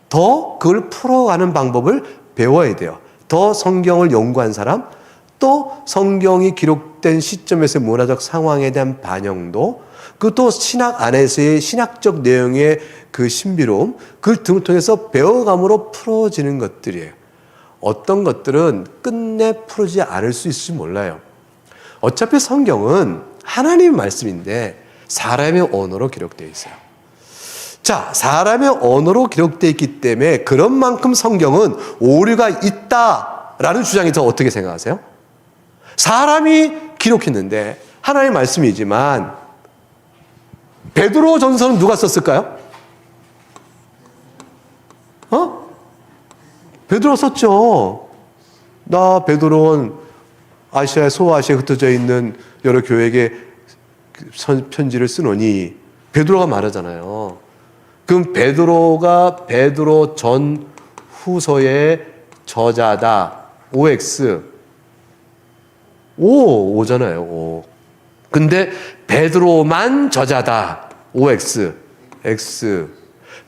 더 그걸 풀어가는 방법을 배워야 돼요. 더 성경을 연구한 사람, 또 성경이 기록된 시점에서의 문화적 상황에 대한 반영도, 그것도 신학 안에서의 신학적 내용의 그 신비로움, 그 등을 통해서 배워감으로 풀어지는 것들이에요. 어떤 것들은 끝내 풀어지지 않을 수 있을지 몰라요. 어차피 성경은 하나님의 말씀인데 사람의 언어로 기록되어 있어요. 자, 사람의 언어로 기록되어 있기 때문에 그런 만큼 성경은 오류가 있다라는 주장에 더 어떻게 생각하세요? 사람이 기록했는데 하나님의 말씀이지만 베드로 전서는 누가 썼을까요? 베드로가 썼죠. 나 베드로는 아시아에 소아시아에 흩어져 있는 여러 교회에게 편지를 쓰노니 베드로가 말하잖아요. 그럼 베드로가 베드로 전 후서의 저자다. OX. 오잖아요. O. 근데 베드로만 저자다. OX. X.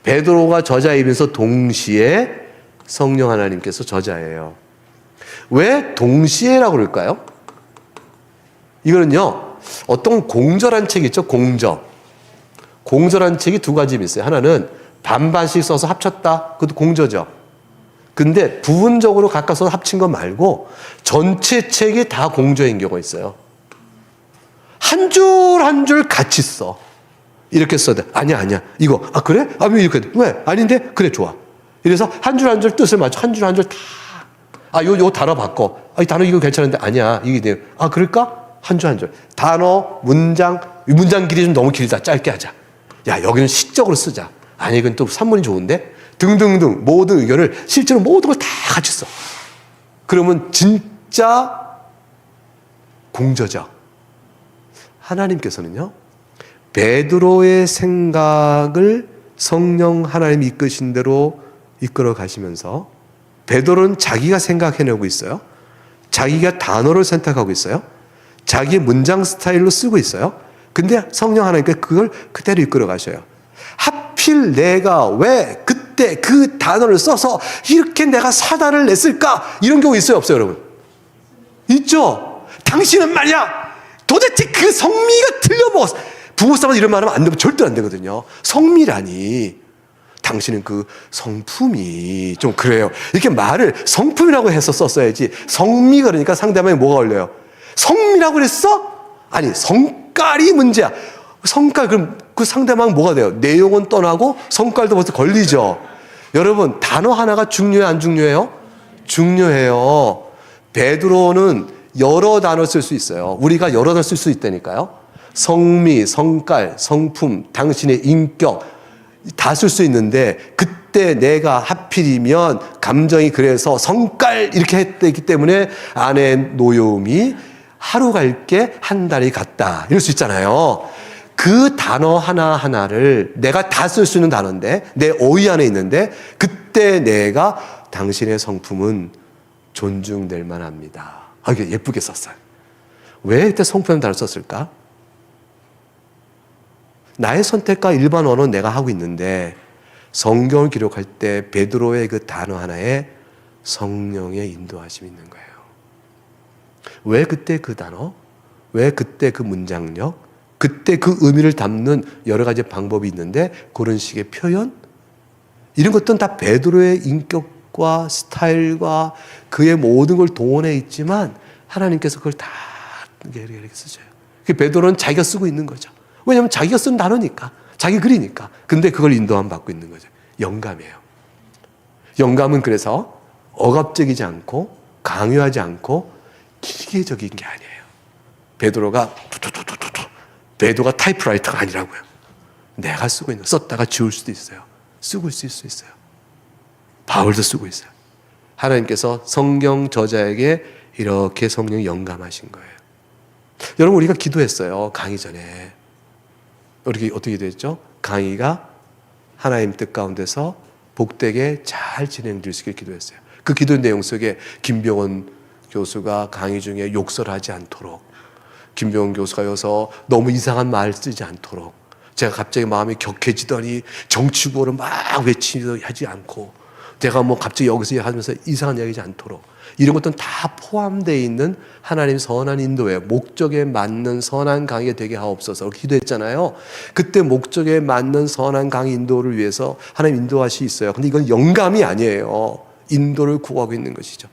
베드로가 저자이면서 동시에 성령 하나님께서 저자예요. 왜 동시에라고 그럴까요? 이거는요, 어떤 공저란 책이 있죠, 공저. 공저란 책이 두 가지 있어요. 하나는 반반씩 써서 합쳤다. 그것도 공저죠. 근데 부분적으로 각각 써서 합친 거 말고 전체 책이 다 공저인 경우가 있어요. 한 줄 한 줄 같이 써. 이렇게 써야 돼. 아니야. 이거. 아, 그래? 아, 왜 이렇게 돼? 왜? 아닌데? 그래, 좋아. 이래서 한 줄 한 줄 뜻을 맞춰. 한 줄 한 줄 다. 아, 요 단어 바꿔. 아, 이 단어 이거 괜찮은데. 아니야. 이게 돼. 아, 그럴까? 한 줄 한 줄. 단어, 문장 길이 좀 너무 길다. 짧게 하자. 야, 여기는 시적으로 쓰자. 아니, 이건 또 산문이 좋은데? 등등등 모든 의견을 실제로 모든 걸 다 같이 써. 그러면 진짜 공저죠. 하나님께서는요, 베드로의 생각을 성령 하나님이 이끄신 대로 이끌어 가시면서 베드로는 자기가 생각해내고 있어요. 자기가 단어를 선택하고 있어요. 자기 문장 스타일로 쓰고 있어요. 근데 성령 하나님께 그걸 그대로 이끌어 가셔요. 하필 내가 왜 그때 그 단어를 써서 이렇게 내가 사단을 냈을까? 이런 경우 있어요, 없어요, 여러분? 있죠? 당신은 말이야, 도대체 그 성미가 틀려먹었어. 부부싸움에서 이런 말 하면 안 되면 절대 안 되거든요. 성미라니. 당신은 그 성품이 좀 그래요. 이렇게 말을 성품이라고 해서 썼어야지. 성미 그러니까 상대방이 뭐가 걸려요? 성미라고 그랬어? 아니, 성깔이 문제야. 성깔, 그럼 그 상대방 뭐가 돼요? 내용은 떠나고 성깔도 벌써 걸리죠. 여러분, 단어 하나가 중요해요, 안 중요해요? 중요해요. 베드로는 여러 단어 쓸 수 있어요. 우리가 여러 단어 쓸 수 있다니까요. 성미, 성깔, 성품, 당신의 인격 다 쓸 수 있는데, 그때 내가 하필이면 감정이 그래서 성깔 이렇게 했기 때문에 아내의 노여움이 하루 갈게 한 달이 갔다, 이럴 수 있잖아요. 그 단어 하나하나를 내가 다 쓸 수 있는 단어인데, 내 어휘 안에 있는데, 그때 내가 당신의 성품은 존중될 만합니다. 이게 예쁘게 썼어요. 왜 그때 성품이라는 단어를 썼을까? 나의 선택과 일반 언어는 내가 하고 있는데, 성경을 기록할 때 베드로의 그 단어 하나에 성령의 인도하심이 있는 거예요. 왜 그때 그 단어? 왜 그때 그 문장력? 그때 그 의미를 담는 여러 가지 방법이 있는데, 그런 식의 표현? 이런 것들은 다 베드로의 인격과 스타일과 그의 모든 걸 동원해 있지만, 하나님께서 그걸 다 이렇게 쓰셔요. 베드로는 자기가 쓰고 있는 거죠. 왜냐하면 자기가 쓴 단어니까, 자기 글이니까. 근데 그걸 인도함 받고 있는 거죠. 영감이에요. 영감은 그래서 억압적이지 않고 강요하지 않고 기계적인 게 아니에요. 베드로가 베드로가 타이프라이터가 아니라고요. 내가 쓰고 있는, 썼다가 지울 수도 있어요. 쓰고 있을 수 있어요. 바울도 쓰고 있어요. 하나님께서 성경 저자에게 이렇게 성령 영감하신 거예요. 여러분, 우리가 기도했어요. 강의 전에. 우리 어떻게 됐죠? 강의가 하나님 뜻 가운데서 복되게 잘 진행될 수 있게 기도했어요. 그 기도 내용 속에 김병원 교수가 강의 중에 욕설하지 않도록, 김병원 교수가 여기서 너무 이상한 말 쓰지 않도록, 제가 갑자기 마음이 격해지더니 정치구호를 막 외치지 않고, 내가 뭐 갑자기 여기서 하면서 이상한 이야기하지 않도록, 이런 것들은 다 포함되어 있는 하나님 선한 인도에 목적에 맞는 선한 강의가 되게 하옵소서 기도했잖아요. 그때 목적에 맞는 선한 강의 인도를 위해서 하나님 인도하시 있어요. 근데 이건 영감이 아니에요. 인도를 구하고 있는 것이죠.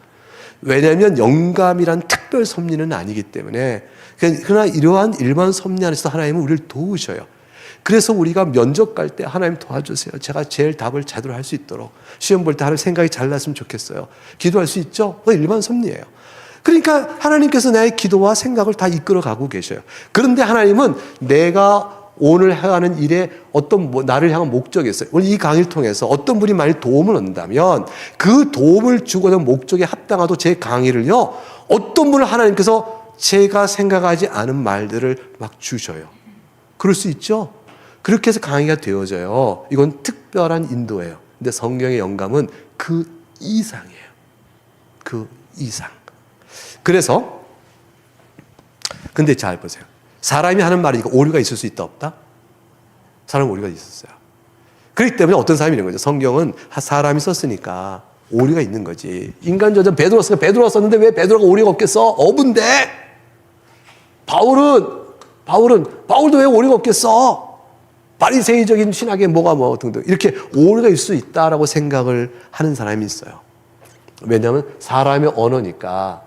왜냐하면 영감이란 특별 섭리는 아니기 때문에. 그러나 이러한 일반 섭리 안에서 하나님은 우리를 도우셔요. 그래서 우리가 면접 갈 때 하나님 도와주세요. 제가 제일 답을 제대로 할 수 있도록. 시험 볼 때 하나님 생각이 잘 났으면 좋겠어요. 기도할 수 있죠? 그건 일반 섭리예요. 그러니까 하나님께서 나의 기도와 생각을 다 이끌어가고 계셔요. 그런데 하나님은 내가 오늘 하는 일에 어떤 나를 향한 목적이 있어요. 오늘 이 강의를 통해서 어떤 분이 만약 도움을 얻는다면 그 도움을 주고는 목적에 합당하도 제 강의를요, 어떤 분을 하나님께서 제가 생각하지 않은 말들을 막 주셔요. 그럴 수 있죠? 그렇게 해서 강의가 되어져요. 이건 특별한 인도예요. 근데 성경의 영감은 그 이상이에요. 그 이상. 그래서, 근데 잘 보세요. 사람이 하는 말이니까 오류가 있을 수 있다, 없다? 사람은 오류가 있었어요. 그렇기 때문에 어떤 사람이 이런 거죠. 성경은 사람이 썼으니까 오류가 있는 거지. 인간저자 베드로가 썼으니까 베드로가 썼는데 왜 베드로가 오류가 없겠어? 어부인데! 바울도 왜 오류가 없겠어? 바리새인적인 신학에 뭐가 뭐 등등 이렇게 오류가 있을 수 있다라고 생각을 하는 사람이 있어요. 왜냐하면 사람의 언어니까.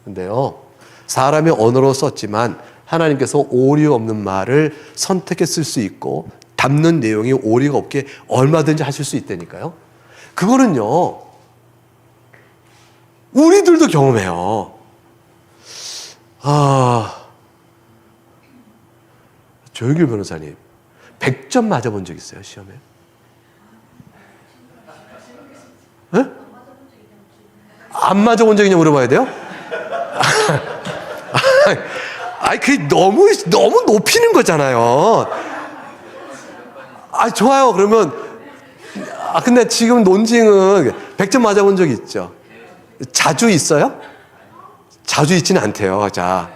근데요, 사람의 언어로 썼지만 하나님께서 오류 없는 말을 선택해 쓸 수 있고 담는 내용이 오류가 없게 얼마든지 하실 수 있다니까요. 그거는요, 우리들도 경험해요. 조영길 변호사님, 100점 맞아본 적 있어요, 시험에? 네? 안 맞아본 적 있냐 물어봐야 돼요? 그게 너무 높이는 거잖아요. 좋아요. 그러면, 근데 지금 논증은 100점 맞아본 적 있죠? 자주 있어요? 자주 있지는 않대요. 자,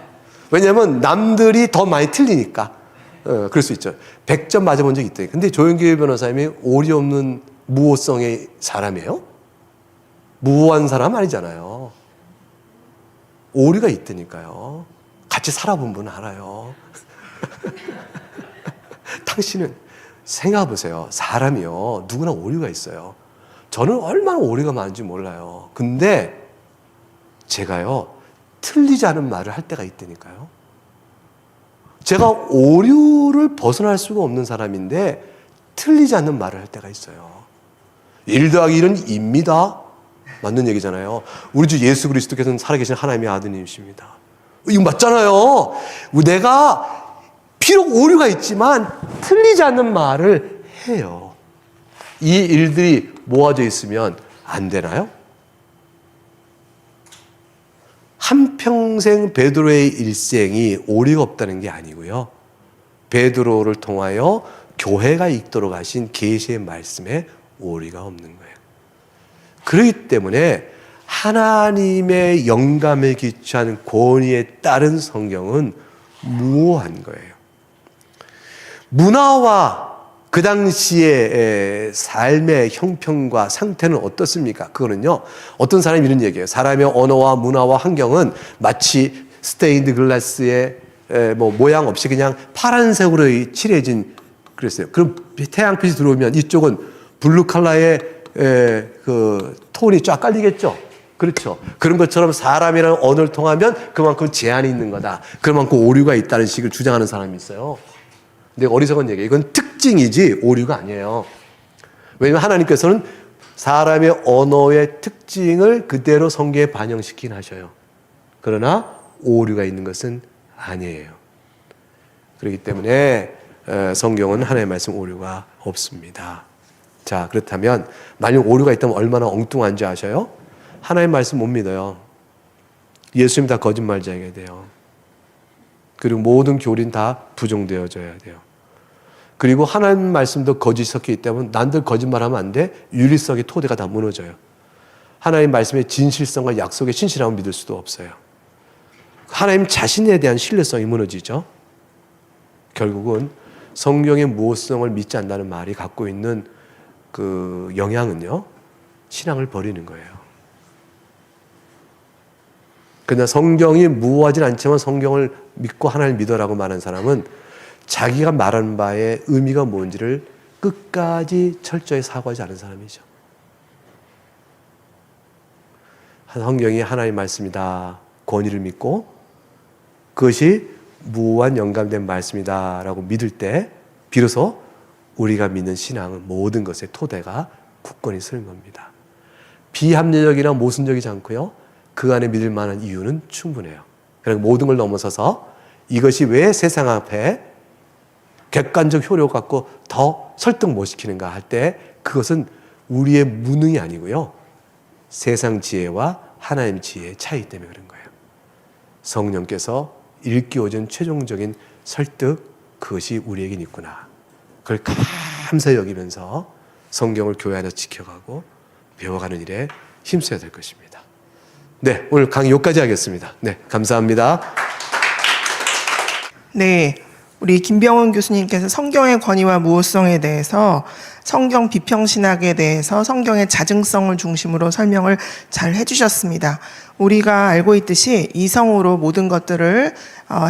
왜냐하면 남들이 더 많이 틀리니까. 그럴 수 있죠. 100점 맞아본 적이 있대. 근데 조영기 변호사님이 오리 없는 무호성의 사람이에요? 무호한 사람 아니잖아요. 오리가 있다니까요. 같이 살아본 분은 알아요. 당신은 생각해 보세요. 사람이요. 누구나 오류가 있어요. 저는 얼마나 오류가 많은지 몰라요. 근데 제가요, 틀리지 않은 말을 할 때가 있다니까요. 제가 오류를 벗어날 수가 없는 사람인데 틀리지 않는 말을 할 때가 있어요. 1 더하기 1은 2입니다. 맞는 얘기잖아요. 우리 주 예수 그리스도께서는 살아계신 하나님의 아드님이십니다. 이거 맞잖아요. 내가 비록 오류가 있지만 틀리지 않는 말을 해요. 이 일들이 모아져 있으면 안 되나요? 한평생 베드로의 일생이 오류가 없다는 게 아니고요. 베드로를 통하여 교회가 읽도록 하신 계시의 말씀에 오류가 없는 거예요. 그렇기 때문에 하나님의 영감에 기초한 권위에 따른 성경은 무오한 거예요. 문화와 그 당시의 삶의 형편과 상태는 어떻습니까? 그거는요, 어떤 사람이 이런 얘기예요. 사람의 언어와 문화와 환경은 마치 스테인드 글라스의 모양 없이 그냥 파란색으로 칠해진 그랬어요. 그럼 태양빛이 들어오면 이쪽은 블루 컬러의 그 톤이 쫙 깔리겠죠? 그렇죠. 그런 것처럼 사람이라는 언어를 통하면 그만큼 제한이 있는 거다. 그만큼 오류가 있다는 식을 주장하는 사람이 있어요. 근데 어리석은 얘기예요. 이건 특징이지 오류가 아니에요. 왜냐하면 하나님께서는 사람의 언어의 특징을 그대로 성경에 반영시키긴 하셔요. 그러나 오류가 있는 것은 아니에요. 그렇기 때문에 성경은 하나님의 말씀 오류가 없습니다. 자, 그렇다면 만약 오류가 있다면 얼마나 엉뚱한지 아셔요? 하나님의 말씀 못 믿어요. 예수님 다 거짓말쟁이가 돼요. 그리고 모든 교리는 다 부정되어져야 돼요. 그리고 하나님 말씀도 거짓이 섞여 있기 때문에 남들 거짓말하면 안 돼. 윤리성의 토대가 다 무너져요. 하나님 말씀의 진실성과 약속의 신실함을 믿을 수도 없어요. 하나님 자신에 대한 신뢰성이 무너지죠. 결국은 성경의 무호성을 믿지 않는다는 말이 갖고 있는 그 영향은요, 신앙을 버리는 거예요. 그러나 성경이 무호하진 않지만 성경을 믿고 하나님을 믿어라고 말하는 사람은 자기가 말하는 바의 의미가 뭔지를 끝까지 철저히 사고하지 않은 사람이죠. 성경이 하나님의 말씀이다, 권위를 믿고 그것이 무호한 영감된 말씀이다 라고 믿을 때 비로소 우리가 믿는 신앙은 모든 것의 토대가 굳건히 서는 겁니다. 비합리적이나 모순적이지 않고요, 그 안에 믿을 만한 이유는 충분해요. 그리고 모든 걸 넘어서서 이것이 왜 세상 앞에 객관적 효력 갖고 더 설득 못 시키는가 할 때 그것은 우리의 무능이 아니고요, 세상 지혜와 하나님 지혜의 차이 때문에 그런 거예요. 성령께서 일깨워준 최종적인 설득, 그것이 우리에겐 있구나. 그걸 감사히 여기면서 성경을 교회 안에서 지켜가고 배워가는 일에 힘써야 될 것입니다. 네, 오늘 강의 여기까지 하겠습니다. 네, 감사합니다. 네, 우리 김병훈 교수님께서 성경의 권위와 무호성에 대해서, 성경 비평신학에 대해서 성경의 자증성을 중심으로 설명을 잘 해주셨습니다. 우리가 알고 있듯이 이성으로 모든 것들을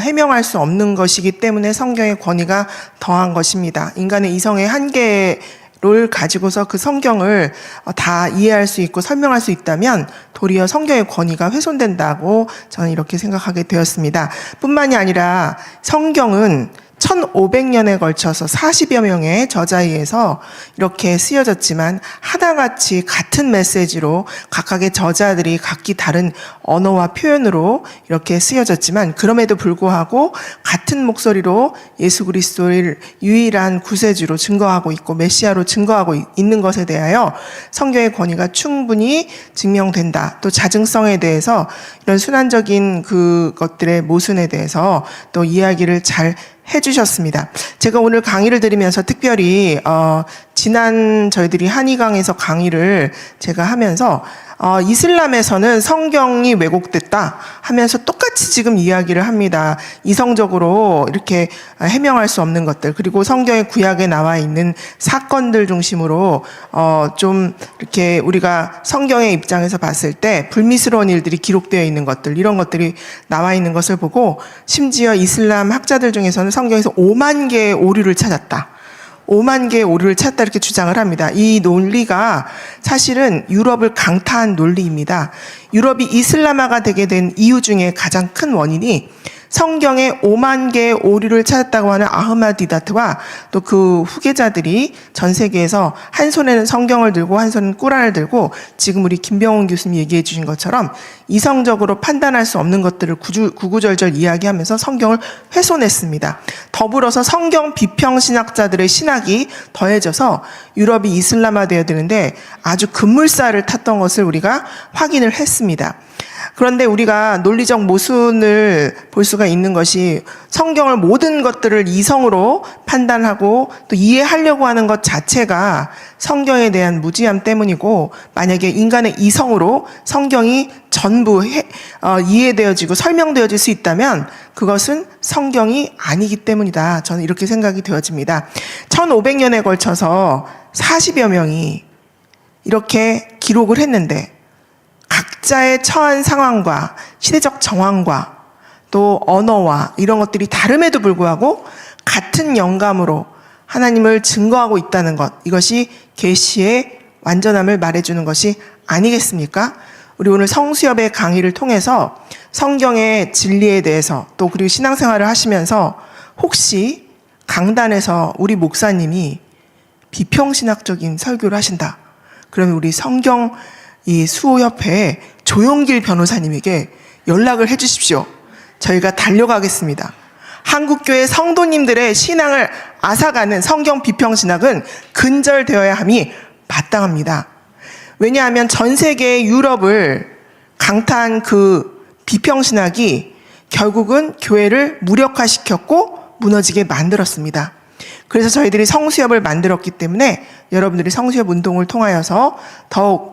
해명할 수 없는 것이기 때문에 성경의 권위가 더한 것입니다. 인간의 이성의 한계를 가지고서 그 성경을 다 이해할 수 있고 설명할 수 있다면 도리어 성경의 권위가 훼손된다고 저는 이렇게 생각하게 되었습니다. 뿐만이 아니라 성경은 1500년에 걸쳐서 40여 명의 저자에 의해서 이렇게 쓰여졌지만 하나같이 같은 메시지로 각각의 저자들이 각기 다른 언어와 표현으로 이렇게 쓰여졌지만 그럼에도 불구하고 같은 목소리로 예수 그리스도를 유일한 구세주로 증거하고 있고 메시아로 증거하고 있는 것에 대하여 성경의 권위가 충분히 증명된다. 또 자증성에 대해서 이런 순환적인 그것들의 모순에 대해서 또 이야기를 잘 해주셨습니다. 제가 오늘 강의를 들으면서 특별히 지난 저희들이 한의강에서 강의를 제가 하면서 이슬람에서는 성경이 왜곡됐다 하면서 똑같이 똑같이 지금 이야기를 합니다. 이성적으로 이렇게 해명할 수 없는 것들, 그리고 성경의 구약에 나와 있는 사건들 중심으로 좀 이렇게 우리가 성경의 입장에서 봤을 때 불미스러운 일들이 기록되어 있는 것들, 이런 것들이 나와 있는 것을 보고, 심지어 이슬람 학자들 중에서는 성경에서 5만 개의 오류를 찾았다, 5만 개의 오류를 찾다, 이렇게 주장을 합니다. 이 논리가 사실은 유럽을 강타한 논리입니다. 유럽이 이슬람화가 되게 된 이유 중에 가장 큰 원인이 성경에 5만 개의 오류를 찾았다고 하는 아흐마디다트와 또 그 후계자들이 전 세계에서 한 손에는 성경을 들고 한 손에는 꾸란을 들고, 지금 우리 김병훈 교수님 얘기해 주신 것처럼 이성적으로 판단할 수 없는 것들을 구구절절 이야기하면서 성경을 훼손했습니다. 더불어서 성경 비평신학자들의 신학이 더해져서 유럽이 이슬람화되어야 되는데 아주 급물살을 탔던 것을 우리가 확인을 했습니다. 그런데 우리가 논리적 모순을 볼 수가 있는 것이, 성경을 모든 것들을 이성으로 판단하고 또 이해하려고 하는 것 자체가 성경에 대한 무지함 때문이고, 만약에 인간의 이성으로 성경이 전부 이해되어지고 설명되어질 수 있다면 그것은 성경이 아니기 때문이다. 저는 이렇게 생각이 되어집니다. 1500년에 걸쳐서 40여 명이 이렇게 기록을 했는데, 각자의 처한 상황과 시대적 정황과 또 언어와 이런 것들이 다름에도 불구하고 같은 영감으로 하나님을 증거하고 있다는 것, 이것이 계시의 완전함을 말해주는 것이 아니겠습니까? 우리 오늘 성수협의 강의를 통해서 성경의 진리에 대해서, 또 그리고 신앙생활을 하시면서 혹시 강단에서 우리 목사님이 비평신학적인 설교를 하신다, 그러면 우리 성경 이 수호협회의 조용길 변호사님에게 연락을 해 주십시오. 저희가 달려가겠습니다. 한국교회 성도님들의 신앙을 앗아가는 성경 비평신학은 근절되어야 함이 마땅합니다. 왜냐하면 전 세계의 유럽을 강타한 그 비평신학이 결국은 교회를 무력화시켰고 무너지게 만들었습니다. 그래서 저희들이 성수협을 만들었기 때문에 여러분들이 성수협 운동을 통하여서 더욱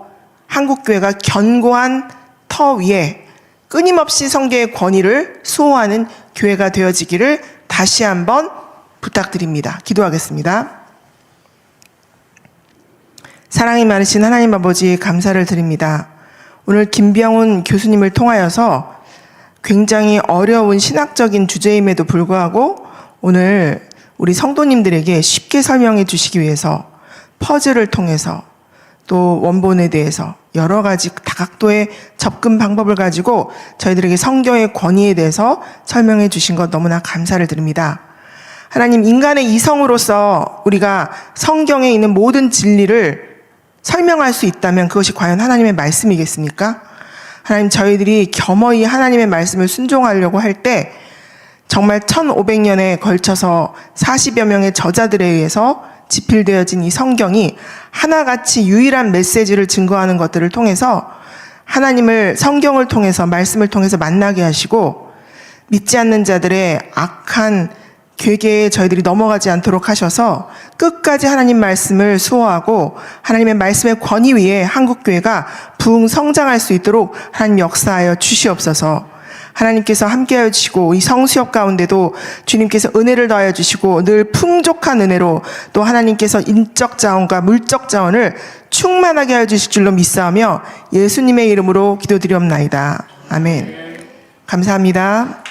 한국교회가 견고한 터 위에 끊임없이 성경의 권위를 수호하는 교회가 되어지기를 다시 한번 부탁드립니다. 기도하겠습니다. 사랑이 많으신 하나님 아버지, 감사를 드립니다. 오늘 김병훈 교수님을 통하여서 굉장히 어려운 신학적인 주제임에도 불구하고 오늘 우리 성도님들에게 쉽게 설명해 주시기 위해서 퍼즐을 통해서 또 원본에 대해서 여러 가지 다각도의 접근 방법을 가지고 저희들에게 성경의 권위에 대해서 설명해 주신 것 너무나 감사를 드립니다. 하나님, 인간의 이성으로서 우리가 성경에 있는 모든 진리를 설명할 수 있다면 그것이 과연 하나님의 말씀이겠습니까? 하나님, 저희들이 겸허히 하나님의 말씀을 순종하려고 할 때 정말 1500년에 걸쳐서 40여 명의 저자들에 의해서 집필되어진 이 성경이 하나같이 유일한 메시지를 증거하는 것들을 통해서 하나님을 성경을 통해서, 말씀을 통해서 만나게 하시고 믿지 않는 자들의 악한 괴계에 저희들이 넘어가지 않도록 하셔서 끝까지 하나님 말씀을 수호하고 하나님의 말씀의 권위 위에 한국교회가 부흥 성장할 수 있도록 하나님 역사하여 주시옵소서. 하나님께서 함께하여 주시고 이 성수협 가운데도 주님께서 은혜를 더하여 주시고 늘 풍족한 은혜로 또 하나님께서 인적 자원과 물적 자원을 충만하게 하여 주실 줄로 믿사오며 예수님의 이름으로 기도드리옵나이다. 아멘. 감사합니다.